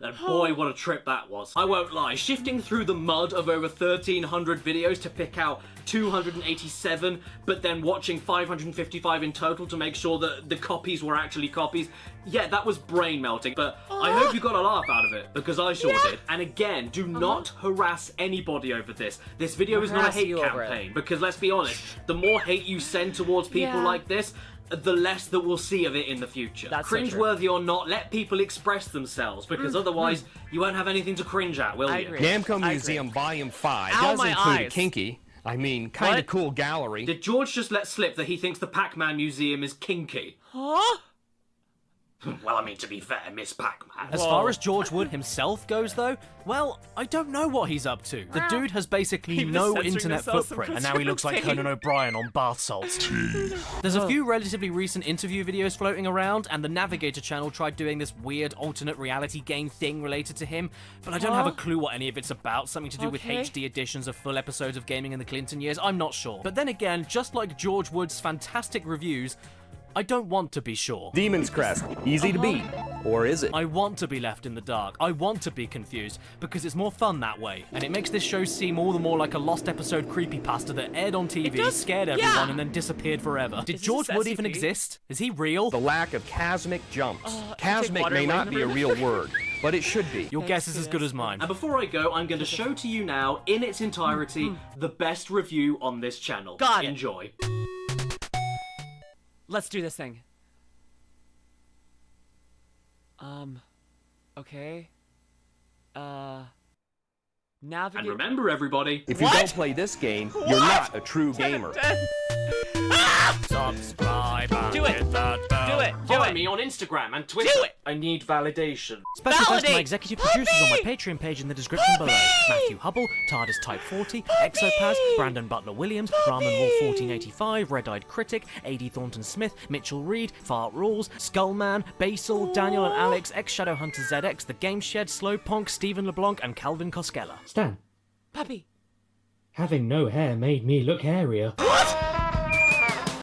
And boy, what a trip that was. I won't lie, shifting through the mud of over 1,300 videos to pick out 287, but then watching 555 in total to make sure that the copies were actually copies, yeah, that was brain melting, but I hope you got a laugh out of it, because I sure did. And again, do not harass anybody over this. This video is not a hate campaign, because let's be honest, the more hate you send towards people like this, the less that we'll see of it in the future. That's Cringeworthy or not, let people express themselves, because otherwise you won't have anything to cringe at, will you? Namco Museum Volume 5 does include a kinky, kind of cool gallery. Did George just let slip that he thinks the Pac-Man Museum is kinky? Huh? Well, I mean, to be fair, Miss Pac-Man. As far as George Wood himself goes, though, well, I don't know what he's up to. The dude has basically no internet footprint, and now he looks like Conan O'Brien on bath salts. There's a few relatively recent interview videos floating around, and the Navigator channel tried doing this weird alternate reality game thing related to him, but I don't have a clue what any of it's about. Something to do with HD editions of full episodes of gaming in the Clinton years, I'm not sure. But then again, just like George Wood's fantastic reviews, I don't want to be sure. Demon's Crest, easy to beat. Or is it? I want to be left in the dark. I want to be confused, because it's more fun that way. And it makes this show seem all the more like a lost episode creepypasta that aired on TV, scared everyone, and then disappeared forever. Did George Wood even exist? Is he real? The lack of chasmic jumps. Chasmic may not be a real word, but it should be. Your guess is as good as mine. And before I go, I'm going to show to you now, in its entirety, the best review on this channel. Enjoy. Let's do this thing. Okay. Navigate. And remember, everybody, if you don't play this game, you're not a true gamer. Subscribe and Do it. hit that bell. Do it. Follow me on Instagram and Twitter. Do it. I need validation. Special thanks to my executive producers on my Patreon page in the description below. Matthew Hubble, TARDIS Type 40, Exopaz, Brandon Butler Williams, Ramen Wolf 1485, Red Eyed Critic, A.D. Thornton Smith, Mitchell Reed, Fart Rules, Skullman, Basil, Daniel and Alex, Ex-Shadowhunter ZX, The Game Shed, Slowpunk, Stephen LeBlanc, and Calvin Koskela. Stan, Puppy. having no hair made me look hairier. What?